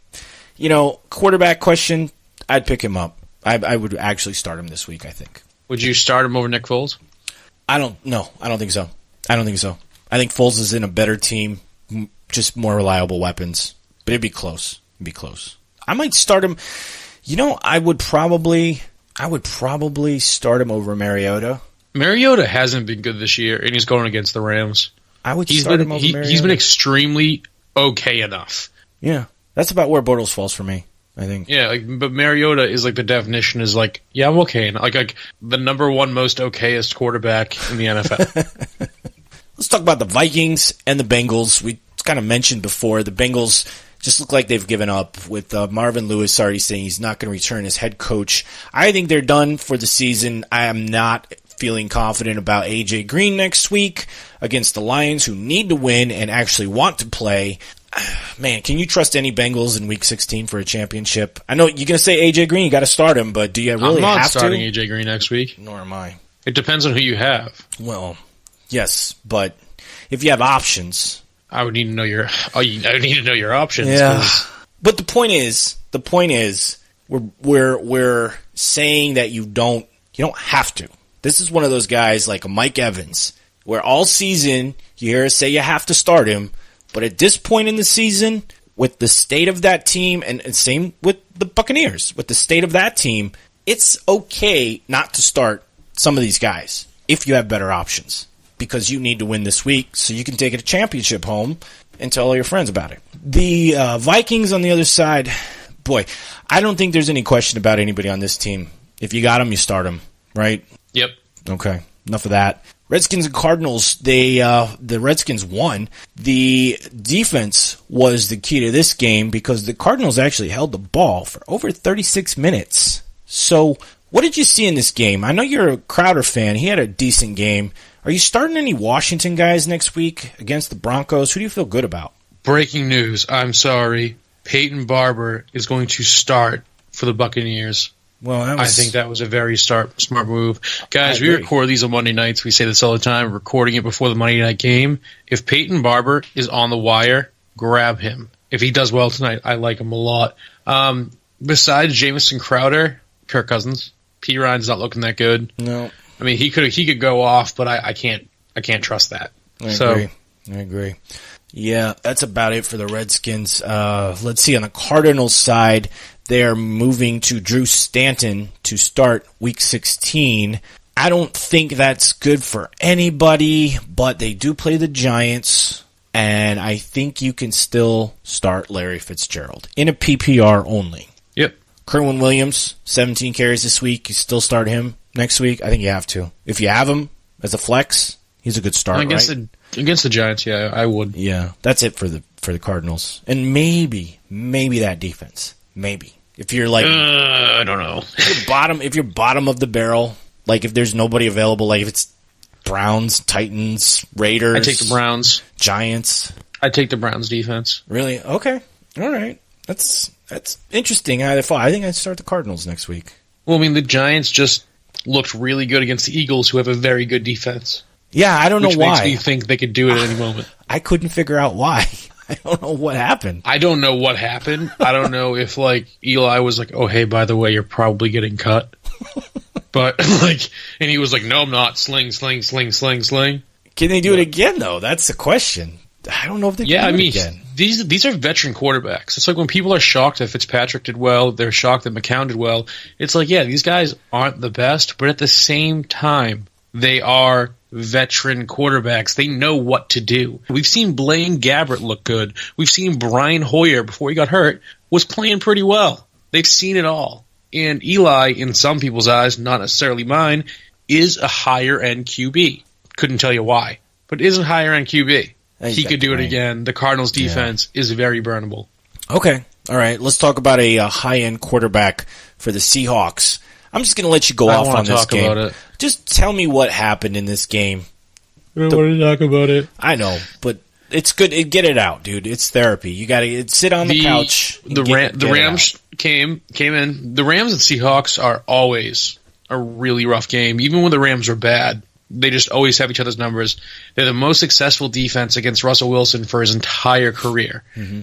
Speaker 2: quarterback question, I'd pick him up. I would actually start him this week, I think.
Speaker 3: Would you start him over Nick Foles?
Speaker 2: I don't think so. I think Foles is in a better team, just more reliable weapons. But it'd be close. I might start him. I would probably start him over Mariota.
Speaker 3: Mariota hasn't been good this year, and he's going against the Rams.
Speaker 2: I would start him over Mariota.
Speaker 3: He's been extremely okay enough.
Speaker 2: Yeah, that's about where Bortles falls for me, I think.
Speaker 3: Yeah, but Mariota is like the definition is like, yeah, I'm okay. Like the number one most okayest quarterback in the NFL.
Speaker 2: Let's talk about the Vikings and the Bengals. We kind of mentioned before, the Bengals just look like they've given up with Marvin Lewis already saying he's not going to return as head coach. I think they're done for the season. I am not feeling confident about A.J. Green next week against the Lions, who need to win and actually want to play. Man, can you trust any Bengals in Week 16 for a championship? I know you're going to say A.J. Green, you got to start him, but do you really have to?
Speaker 3: I'm not starting A.J. Green next week.
Speaker 2: Nor am I.
Speaker 3: It depends on who you have.
Speaker 2: Well, yes, but if you have options,
Speaker 3: I would need to know your. I would need to know your options.
Speaker 2: Yeah, but the point is, we're saying that you don't have to. This is one of those guys like a Mike Evans, where all season you hear us say you have to start him, but at this point in the season, with the state of that team, and same with the Buccaneers, with the state of that team, it's okay not to start some of these guys if you have better options, because you need to win this week so you can take a championship home and tell all your friends about it. The Vikings on the other side, boy, I don't think there's any question about anybody on this team. If you got them, you start them, right?
Speaker 3: Yep.
Speaker 2: Okay, enough of that. Redskins and Cardinals, the Redskins won. The defense was the key to this game because the Cardinals actually held the ball for over 36 minutes. So what did you see in this game? I know you're a Crowder fan. He had a decent game. Are you starting any Washington guys next week against the Broncos? Who do you feel good about?
Speaker 3: Breaking news. I'm sorry. Peyton Barber is going to start for the Buccaneers.
Speaker 2: Well,
Speaker 3: I think that was a very smart move. Guys, we record these on Monday nights. We say this all the time, recording it before the Monday night game. If Peyton Barber is on the wire, grab him. If he does well tonight, I like him a lot. Besides Jamison Crowder, Kirk Cousins, P. Ryan's not looking that good.
Speaker 2: No.
Speaker 3: I mean, he could go off, but I can't trust that.
Speaker 2: I agree. Yeah, that's about it for the Redskins. Let's see, on the Cardinals side, they are moving to Drew Stanton to start Week 16. I don't think that's good for anybody, but they do play the Giants, and I think you can still start Larry Fitzgerald in a PPR only.
Speaker 3: Yep.
Speaker 2: Kerwin Williams, 17 carries this week. You still start him next week? I think you have to. If you have him as a flex, he's a good start,
Speaker 3: against the Giants, yeah, I would.
Speaker 2: Yeah, that's it for the Cardinals. And maybe that defense. Maybe. If you're like
Speaker 3: I don't know.
Speaker 2: If you're bottom of the barrel, like if there's nobody available, like if it's Browns, Titans, Raiders.
Speaker 3: I take the Browns.
Speaker 2: Giants.
Speaker 3: I take the Browns defense.
Speaker 2: Really? Okay. All right. That's interesting. I think I'd start the Cardinals next week.
Speaker 3: Well, I mean, the Giants just looked really good against the Eagles, who have a very good defense.
Speaker 2: Yeah, I don't know why.
Speaker 3: Which makes me think they could do it at any moment.
Speaker 2: I couldn't figure out why. I don't know what happened.
Speaker 3: I don't know what happened. I don't know if, like, Eli was like, oh, hey, by the way, you're probably getting cut. But, like, and he was like, no, I'm not. Sling, sling, sling, sling, sling.
Speaker 2: Can they do it again, though? That's the question. I don't know if they can do it again.
Speaker 3: These are veteran quarterbacks. It's like when people are shocked that Fitzpatrick did well, they're shocked that McCown did well. It's like, yeah, these guys aren't the best, but at the same time, they are veteran quarterbacks. They know what to do. We've seen Blaine Gabbert look good. We've seen Brian Hoyer, before he got hurt, was playing pretty well. They've seen it all. And Eli, in some people's eyes, not necessarily mine, is a higher-end QB. Couldn't tell you why, but is a higher-end QB. He could do it again. The Cardinals' defense is very burnable.
Speaker 2: Okay. All right. Let's talk about a high-end quarterback for the Seahawks. I'm just going to let you go off on this game.
Speaker 3: About it.
Speaker 2: Just tell me what happened in this game.
Speaker 3: I don't want to talk about it.
Speaker 2: I know, but it's good. Get it out, dude. It's therapy. You got to sit on the couch.
Speaker 3: The Rams came in. The Rams and Seahawks are always a really rough game. Even when the Rams are bad, they just always have each other's numbers. They're the most successful defense against Russell Wilson for his entire career. Mm-hmm.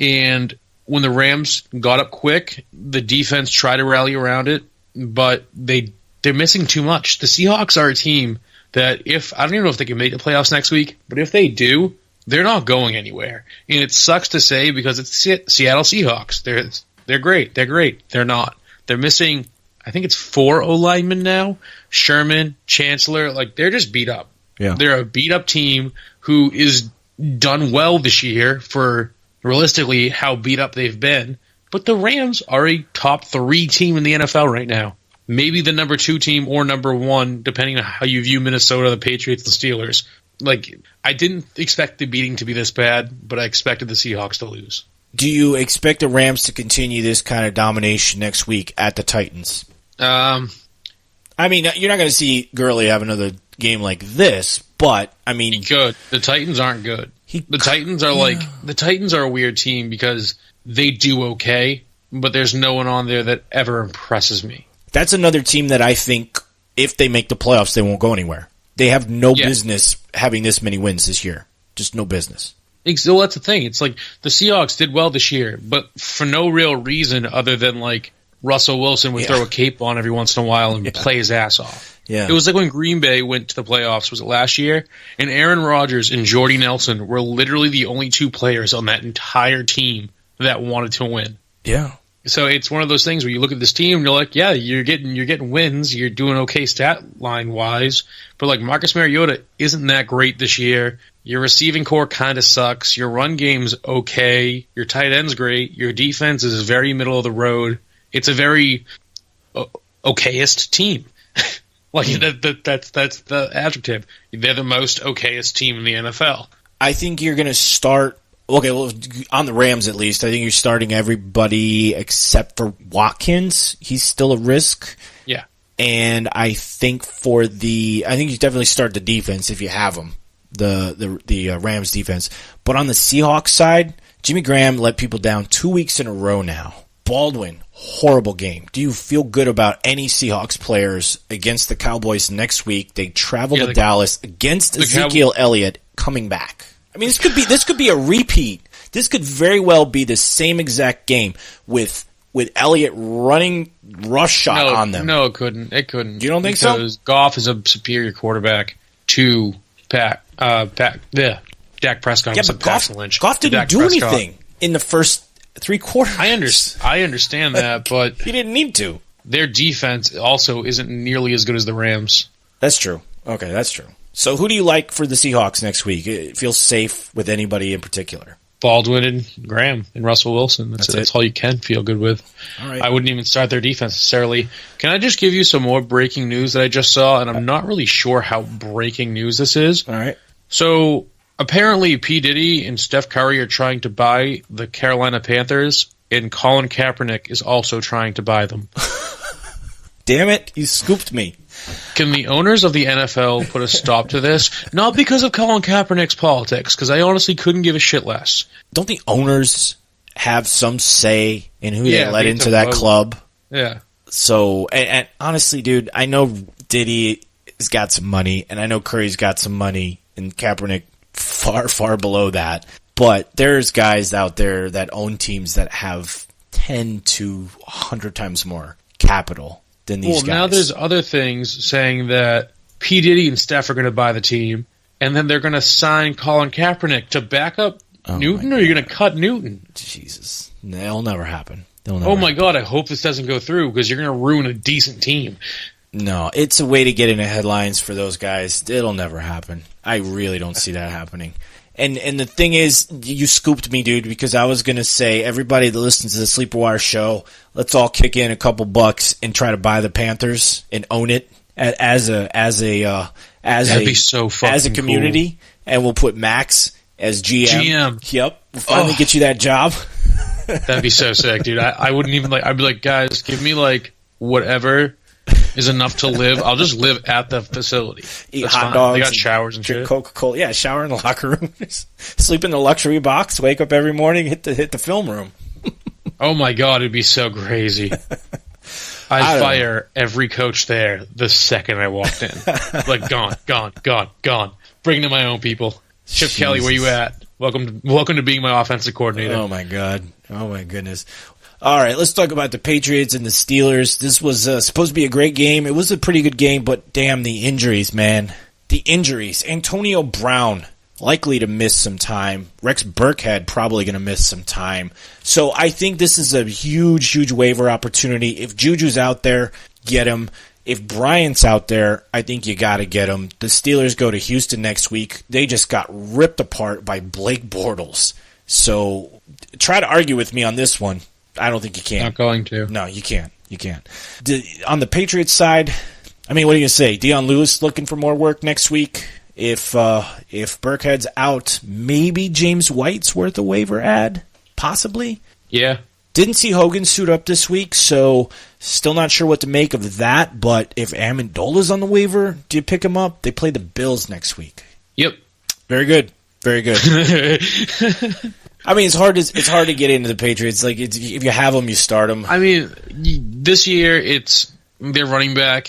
Speaker 3: And when the Rams got up quick, the defense tried to rally around it, but they're missing too much. The Seahawks are a team that I don't even know if they can make the playoffs next week, but if they do, they're not going anywhere. And it sucks to say because it's Seattle Seahawks. They're great. They're great. They're not. They're missing, I think it's 4 O-linemen now. Sherman, Chancellor, like they're just beat up.
Speaker 2: Yeah.
Speaker 3: They're a beat up team who is done well this year for realistically how beat up they've been. But the Rams are a top 3 team in the NFL right now. Maybe the number 2 team or number 1, depending on how you view Minnesota, the Patriots, the Steelers. Like, I didn't expect the beating to be this bad, but I expected the Seahawks to lose.
Speaker 2: Do you expect the Rams to continue this kind of domination next week at the Titans? I mean, you're not going to see Gurley have another game like this, but, I mean...
Speaker 3: He could. The Titans aren't good. The Titans are a weird team because they do okay, but there's no one on there that ever impresses me.
Speaker 2: That's another team that I think, if they make the playoffs, they won't go anywhere. They have no business having this many wins this year. Just no business.
Speaker 3: Well, that's the thing. It's like the Seahawks did well this year, but for no real reason other than like Russell Wilson would throw a cape on every once in a while and play his ass off.
Speaker 2: Yeah.
Speaker 3: It was like when Green Bay went to the playoffs, was it last year? And Aaron Rodgers and Jordy Nelson were literally the only 2 players on that entire team that wanted to win.
Speaker 2: Yeah.
Speaker 3: So it's one of those things where you look at this team and you're like, yeah, you're getting wins, you're doing okay stat line wise, but like Marcus Mariota isn't that great this year. Your receiving core kind of sucks. Your run game's okay. Your tight end's great. Your defense is very middle of the road. It's a very okayest team. Like that's the adjective. They're the most okayest team in the NFL.
Speaker 2: I think you're going to start. Okay, well, on the Rams at least, I think you're starting everybody except for Watkins. He's still a risk.
Speaker 3: Yeah.
Speaker 2: And I think you definitely start the defense if you have them. the Rams defense. But on the Seahawks side, Jimmy Graham let people down 2 weeks in a row now. Baldwin, horrible game. Do you feel good about any Seahawks players against the Cowboys next week? They travel to Dallas against Ezekiel Elliott coming back. I mean, this could be a repeat. This could very well be the same exact game with Elliott running rush shot on them.
Speaker 3: No, it couldn't. It couldn't.
Speaker 2: You don't think so?
Speaker 3: Because Goff is a superior quarterback to Dak Prescott.
Speaker 2: Yeah, but Goff didn't do anything in the first 3 quarters.
Speaker 3: I understand that, but
Speaker 2: he didn't need to.
Speaker 3: Their defense also isn't nearly as good as the Rams.
Speaker 2: That's true. Okay, that's true. So who do you like for the Seahawks next week? It feels safe with anybody in particular?
Speaker 3: Baldwin and Graham and Russell Wilson. That's all you can feel good with.
Speaker 2: All right.
Speaker 3: I wouldn't even start their defense necessarily. Can I just give you some more breaking news that I just saw? And I'm not really sure how breaking news this is.
Speaker 2: All right.
Speaker 3: So apparently P. Diddy and Steph Curry are trying to buy the Carolina Panthers, and Colin Kaepernick is also trying to buy them.
Speaker 2: Damn it, you scooped me.
Speaker 3: Can the owners of the NFL put a stop to this? Not because of Colin Kaepernick's politics, because I honestly couldn't give a shit less.
Speaker 2: Don't the owners have some say in who they let into that club?
Speaker 3: Yeah.
Speaker 2: So, and honestly, dude, I know Diddy's got some money, and I know Curry's got some money, and Kaepernick far, far below that. But there's guys out there that own teams that have 10 to 100 times more capital than these guys. Well, now
Speaker 3: there's other things saying that P. Diddy and Steph are going to buy the team, and then they're going to sign Colin Kaepernick to back up Newton, or you're going to cut Newton?
Speaker 2: Jesus. That'll never happen.
Speaker 3: My God, I hope this doesn't go through, because you're going to ruin a decent team.
Speaker 2: No, it's a way to get into headlines for those guys. It'll never happen. I really don't see that happening. And the thing is, you scooped me, dude, because I was going to say, everybody that listens to the Sleeper Wire show, let's all kick in a couple bucks and try to buy the Panthers and own it as a community.
Speaker 3: Cool.
Speaker 2: And we'll put Max as GM. Yep. We'll finally get you that job.
Speaker 3: That'd be so sick, dude. I wouldn't even I'd be like, guys, give me whatever is enough to live. I'll just live at the facility.
Speaker 2: Eat hot dogs.
Speaker 3: They got showers and
Speaker 2: drink
Speaker 3: shit.
Speaker 2: Coca-Cola. Yeah, shower in the locker room. Sleep in the luxury box. Wake up every morning. Hit the film room.
Speaker 3: Oh my God, it'd be so crazy. I'd fire every coach there the second I walked in. Gone. Bring in my own people. Chip Kelly, where you at? Welcome to being my offensive coordinator.
Speaker 2: Oh my God. Oh my goodness. All right, let's talk about the Patriots and the Steelers. This was supposed to be a great game. It was a pretty good game, but damn, the injuries, man. The injuries. Antonio Brown likely to miss some time. Rex Burkhead probably going to miss some time. So I think this is a huge, huge waiver opportunity. If Juju's out there, get him. If Bryant's out there, I think you got to get him. The Steelers go to Houston next week. They just got ripped apart by Blake Bortles. So try to argue with me on this one. I don't think you can.
Speaker 3: Not going to.
Speaker 2: No, you can't. You can't. On the Patriots side, I mean, what are you going to say? Deion Lewis looking for more work next week. If Burkhead's out, maybe James White's worth a waiver ad? Possibly?
Speaker 3: Yeah.
Speaker 2: Didn't see Hogan suit up this week, so still not sure what to make of that. But if Amendola's on the waiver, do you pick him up? They play the Bills next week.
Speaker 3: Yep.
Speaker 2: Very good. Very good. I mean, it's hard to get into the Patriots. If you have them, you start them.
Speaker 3: I mean, this year their running back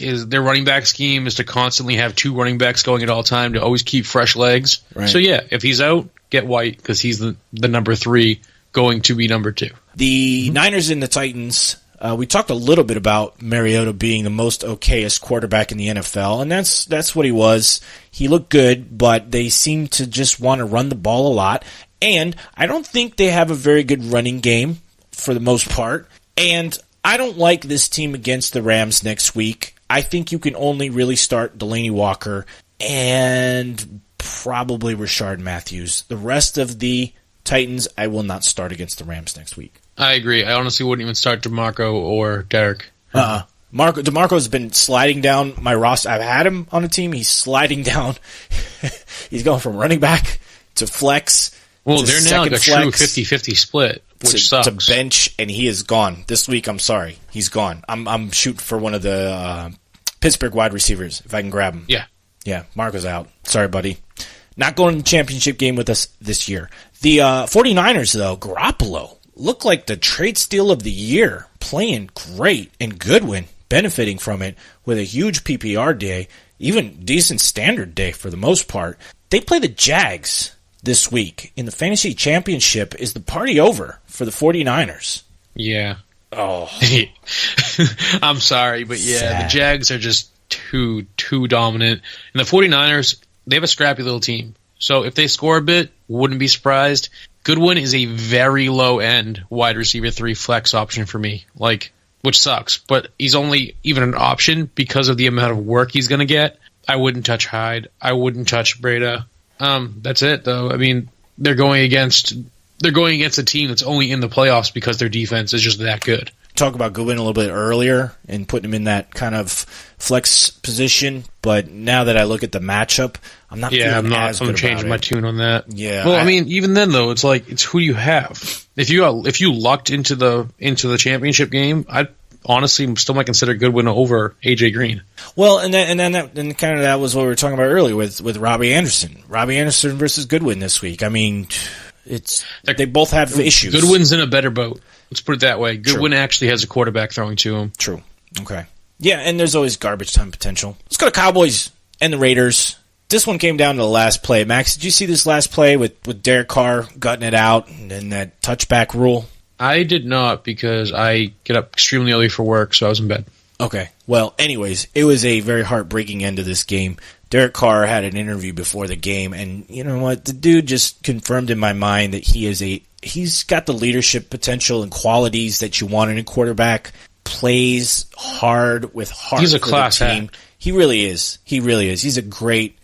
Speaker 3: scheme is to constantly have 2 running backs going at all time to always keep fresh legs.
Speaker 2: Right.
Speaker 3: So yeah, if he's out, get White because he's the number 3 going to be number 2.
Speaker 2: The Niners and the Titans. We talked a little bit about Mariota being the most okayest quarterback in the NFL, and that's what he was. He looked good, but they seem to just want to run the ball a lot. And I don't think they have a very good running game for the most part. And I don't like this team against the Rams next week. I think you can only really start Delaney Walker and probably Rashard Matthews. The rest of the Titans, I will not start against the Rams next week.
Speaker 3: I agree. I honestly wouldn't even start DeMarco or Derek.
Speaker 2: DeMarco's been sliding down my roster. I've had him on a team. He's sliding down. He's going from running back to flex.
Speaker 3: Well, they're now like a true 50-50 split, which sucks.
Speaker 2: To bench, and he is gone. This week, I'm sorry. He's gone. I'm shooting for one of the Pittsburgh wide receivers, if I can grab him.
Speaker 3: Yeah.
Speaker 2: Yeah, Marco's out. Sorry, buddy. Not going to the championship game with us this year. The 49ers, though, Garoppolo looked like the trade steal of the year, playing great, and Goodwin benefiting from it with a huge PPR day, even decent standard day for the most part. They play the Jags this week in the fantasy championship. Is the party over for the 49ers?
Speaker 3: Yeah.
Speaker 2: Oh.
Speaker 3: I'm sorry, but yeah,
Speaker 2: Sad.
Speaker 3: The Jags are just too dominant. And the 49ers, they have a scrappy little team. So if they score a bit, wouldn't be surprised. Goodwin is a very low-end wide receiver 3 flex option for me, which sucks. But he's only even an option because of the amount of work he's going to get. I wouldn't touch Hyde. I wouldn't touch Breda. That's it, though. I mean, they're going against a team that's only in the playoffs because their defense is just that good.
Speaker 2: Talk about Goodwin a little bit earlier and putting him in that kind of flex position, but now that I look at the matchup, I'm not feeling as good
Speaker 3: I'm changing my tune on that.
Speaker 2: Yeah.
Speaker 3: Well, I mean, even then though, it's who you have. If you lucked into the championship game, I honestly still might consider Goodwin over AJ Green.
Speaker 2: Well, and kind of that was what we were talking about earlier with Robbie Anderson. Robbie Anderson versus Goodwin this week. I mean, they both have issues.
Speaker 3: Goodwin's in a better boat. Let's put it that way. Goodwin actually has a quarterback throwing to him.
Speaker 2: True. Okay. Yeah, and there's always garbage time potential. Let's go to Cowboys and the Raiders. This one came down to the last play. Max, did you see this last play with Derek Carr gutting it out and then that touchback rule?
Speaker 3: I did not because I get up extremely early for work, so I was in bed.
Speaker 2: Okay. Well, anyways, it was a very heartbreaking end to this game. Derek Carr had an interview before the game, and you know what? The dude just confirmed in my mind that he's got the leadership potential and qualities that you want in a quarterback. Plays hard with heart.
Speaker 3: He's a
Speaker 2: for
Speaker 3: class
Speaker 2: the team.
Speaker 3: act.
Speaker 2: He really is. He really is. He's a great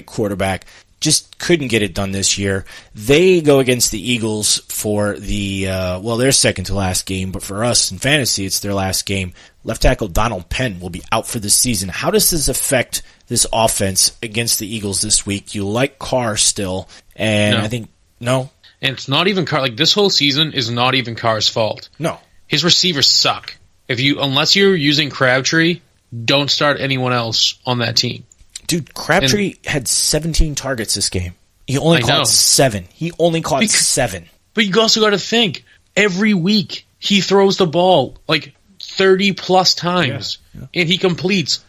Speaker 2: quarterback. Just couldn't get it done this year. They go against the Eagles for their second to last game, but for us in fantasy, it's their last game. Left tackle Donald Penn will be out for the season. How does this affect this offense against the Eagles this week? You like Carr still, and
Speaker 3: No.
Speaker 2: I think no.
Speaker 3: And it's not even Carr. This whole season is not even Carr's fault.
Speaker 2: No.
Speaker 3: His receivers suck. Unless you're using Crabtree, don't start anyone else on that team.
Speaker 2: Dude, Crabtree had 17 targets this game. He only caught 7. He only caught 7.
Speaker 3: But you also got to think, every week he throws the ball 30 plus times, and he completes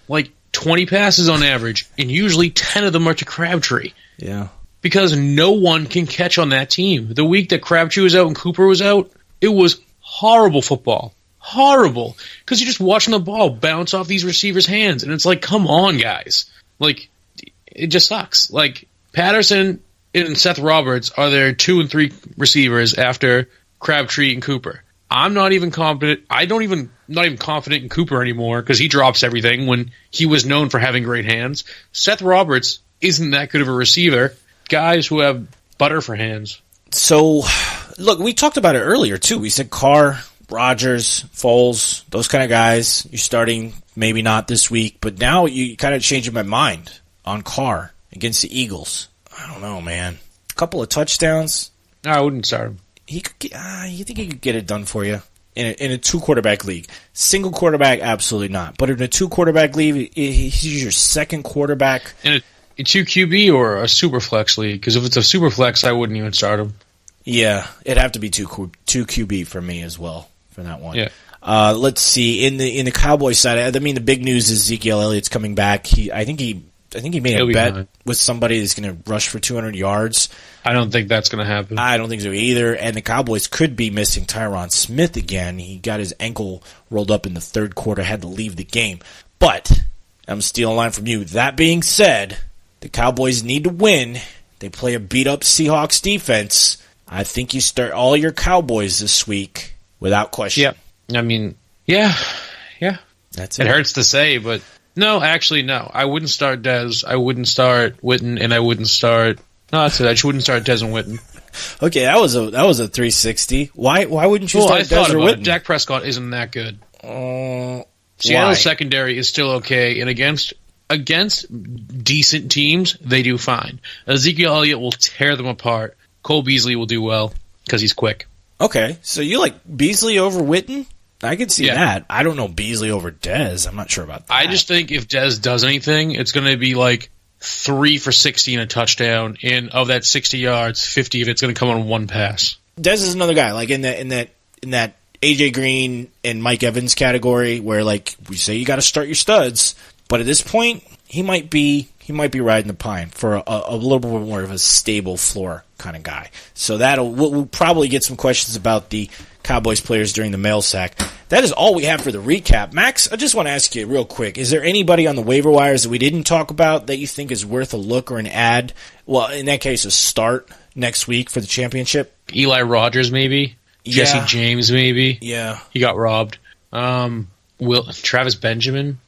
Speaker 3: 20 passes on average, and usually 10 of them are to Crabtree.
Speaker 2: Yeah.
Speaker 3: Because no one can catch on that team. The week that Crabtree was out and Cooper was out, it was horrible football. Horrible. Because you're just watching the ball bounce off these receivers' hands, and it's come on, guys. It just sucks. Patterson and Seth Roberts are their 2 and 3 receivers after Crabtree and Cooper. I'm not even confident. Not even confident in Cooper anymore because he drops everything when he was known for having great hands. Seth Roberts isn't that good of a receiver. Guys who have butter for hands.
Speaker 2: So, look, we talked about it earlier, too. We said Carr, Rodgers, Foles, those kind of guys. You're starting, maybe not this week, but now you kind of changing my mind on Carr against the Eagles. I don't know, man. A couple of touchdowns.
Speaker 3: No, I wouldn't start him.
Speaker 2: You think he could get it done for you in a 2-quarterback league? Single quarterback, absolutely not. But in a 2-quarterback league, he's your second quarterback.
Speaker 3: In a 2 QB or a super flex league? Because if it's a super flex, I wouldn't even start him.
Speaker 2: Yeah, it'd have to be 2 QB for me as well for that one.
Speaker 3: Yeah.
Speaker 2: Let's see. In the Cowboys side, I mean, the big news is Ezekiel Elliott's coming back. I think he made a bet with somebody that's going to rush for 200 yards.
Speaker 3: I don't think that's going to happen.
Speaker 2: I don't think so either. And the Cowboys could be missing Tyron Smith again. He got his ankle rolled up in the third quarter, had to leave the game. But I'm stealing a line from you. That being said, the Cowboys need to win. They play a beat-up Seahawks defense. I think you start all your Cowboys this week without question.
Speaker 3: Yeah. I mean, yeah.
Speaker 2: That's it.
Speaker 3: It hurts to say, but no, actually, no. I wouldn't start Dez. I wouldn't start Witten, and I wouldn't start. No, that's it. I just wouldn't start Dez and Witten.
Speaker 2: Okay, that was a 360. Why wouldn't you start Dez or Witten?
Speaker 3: Dak Prescott isn't that good.
Speaker 2: Seattle's
Speaker 3: Seattle's secondary is still okay, and against decent teams, they do fine. Ezekiel Elliott will tear them apart. Cole Beasley will do well because he's quick.
Speaker 2: Okay, so you like Beasley over Witten? I could see that. I don't know Beasley over Dez. I'm not sure about that.
Speaker 3: I just think if Dez does anything, it's going to be 3 for 60 and a touchdown, and of that 60 yards, 50 of it's going to come on one pass.
Speaker 2: Dez is another guy, like in that AJ Green and Mike Evans category, where like we say you got to start your studs, but at this point he might be riding the pine for a little bit more of a stable floor kind of guy. So we'll probably get some questions about the Cowboys players during the mail sack. That is all we have for the recap. Max, I just want to ask you real quick, is there anybody on the waiver wires that we didn't talk about that you think is worth a look or an ad? Well, in that case, a start next week for the championship?
Speaker 3: Eli Rodgers, maybe.
Speaker 2: Yeah.
Speaker 3: Jesse James, maybe.
Speaker 2: Yeah.
Speaker 3: He got robbed. Travis Benjamin.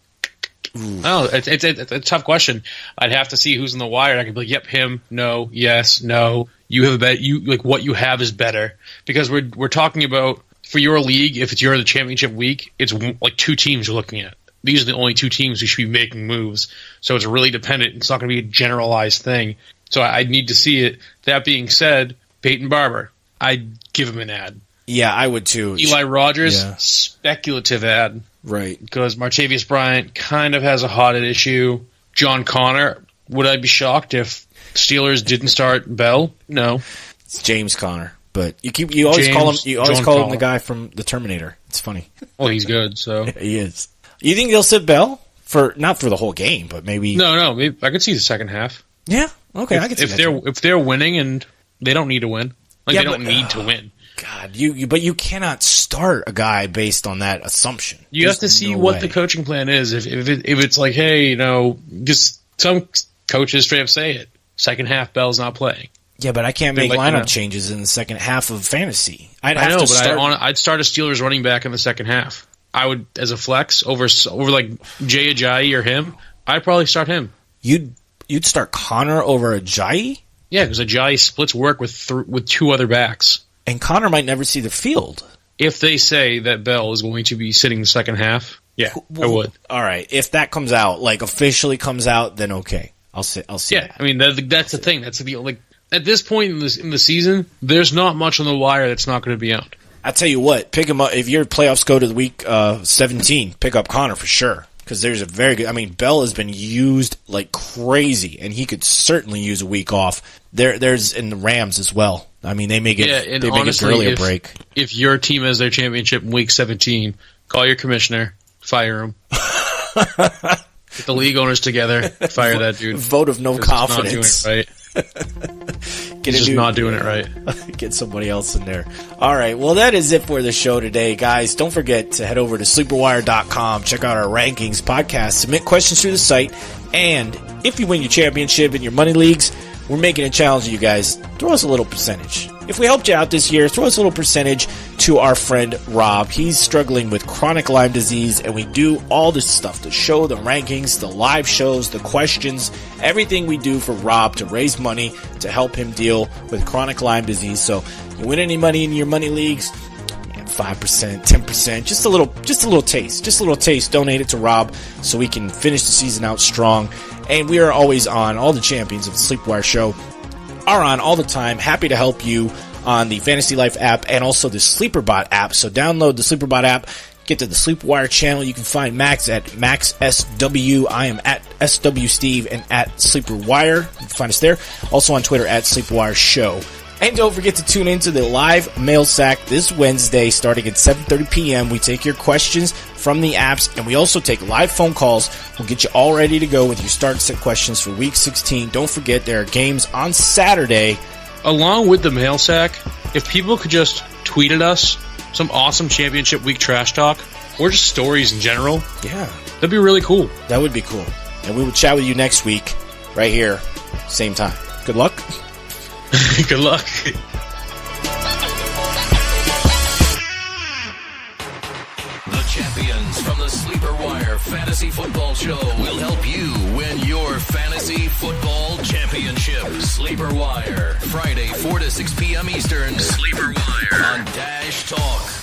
Speaker 3: Oh, it's a tough question. I'd have to see who's in the wire. I could be like, yep, him. No, yes, no. You have a bet. You like what you have is better, because we're talking about for your league. If you're in the championship week, it's like 2 teams you're looking at. These are the only 2 teams who should be making moves. So it's really dependent. It's not going to be a generalized thing. So I need to see it. That being said, Peyton Barber, I'd give him an ad.
Speaker 2: Yeah, I would too.
Speaker 3: Eli Rodgers, speculative ad.
Speaker 2: Right.
Speaker 3: Because Martavius Bryant kind of has a hot issue. John Connor, would I be shocked if Steelers didn't start Bell? No.
Speaker 2: It's James Conner, but you always call him the guy from the Terminator. It's funny.
Speaker 3: Well, he's good, so
Speaker 2: he is. You think they'll sit Bell for not for the whole game, but maybe?
Speaker 3: No. Maybe, I could see the second half.
Speaker 2: Yeah. Okay. I could see
Speaker 3: if they're winning and they don't need to win, they don't need to win.
Speaker 2: God, but you cannot start a guy based on that assumption.
Speaker 3: You have to see what the coaching plan is. If it's like, hey, just some coaches straight up say it. Second half, Bell's not playing.
Speaker 2: Yeah, but I can't make lineup changes in the second half of fantasy. I'd
Speaker 3: start a Steelers running back in the second half. I would, as a flex over like Jay Ajayi or him. I'd probably start him.
Speaker 2: You'd start Connor over Ajayi?
Speaker 3: Yeah, because Ajayi splits work with 2 other backs.
Speaker 2: And Connor might never see the field.
Speaker 3: If they say that Bell is going to be sitting the second half, I would.
Speaker 2: All right. If that comes out, like officially comes out, then okay. I'll see.
Speaker 3: Yeah,
Speaker 2: that.
Speaker 3: I mean that's the thing. That's the at this point in the season, there's not much on the wire that's not going to be out.
Speaker 2: I tell you what, pick him up if your playoffs go to the week 17. Pick up Connor for sure, because there's a very good. I mean, Bell has been used like crazy, and he could certainly use a week off. There's in the Rams as well. I mean, they may get earlier break.
Speaker 3: If your team has their championship in week 17, call your commissioner, fire him. Get the league owners together, fire that dude.
Speaker 2: Vote of no confidence.
Speaker 3: He's not doing it right.
Speaker 2: Get somebody else in there. All right, well, that is it for the show today, guys. Don't forget to head over to SleeperWire.com, check out our rankings, podcast, submit questions through the site, and if you win your championship in your money leagues, we're making a challenge to you guys. Throw us a little percentage. If we helped you out this year, throw us a little percentage to our friend Rob. He's struggling with chronic Lyme disease, and we do all this stuff, the show, the rankings, the live shows, the questions, everything we do for Rob to raise money to help him deal with chronic Lyme disease. So you win any money in your money leagues, 5%, 10%, just a little taste. Donate it to Rob so we can finish the season out strong. And we are always on. All the champions of the Sleepwire Show are on all the time. Happy to help you on the Fantasy Life app and also the SleeperBot app. So download the SleeperBot app. Get to the Sleepwire channel. You can find Max at MaxSW. I am at SW Steve and at SleeperWire. You can find us there. Also on Twitter at SleepWire Show. And don't forget to tune into the live mail sack this Wednesday starting at 7:30 p.m. We take your questions from the apps, and we also take live phone calls. We'll get you all ready to go with your start set questions for Week 16. Don't forget there are games on Saturday.
Speaker 3: Along with the mail sack, if people could just tweet at us some awesome championship week trash talk, or just stories in general, that'd be really cool.
Speaker 2: That would be cool. And we will chat with you next week, right here, same time. Good luck.
Speaker 3: Good luck.
Speaker 1: The champions from the Sleeper Wire Fantasy Football Show will help you win your fantasy football championship. Sleeper Wire, Friday 4 to 6 p.m. Eastern. Sleeper Wire on Dash Talk.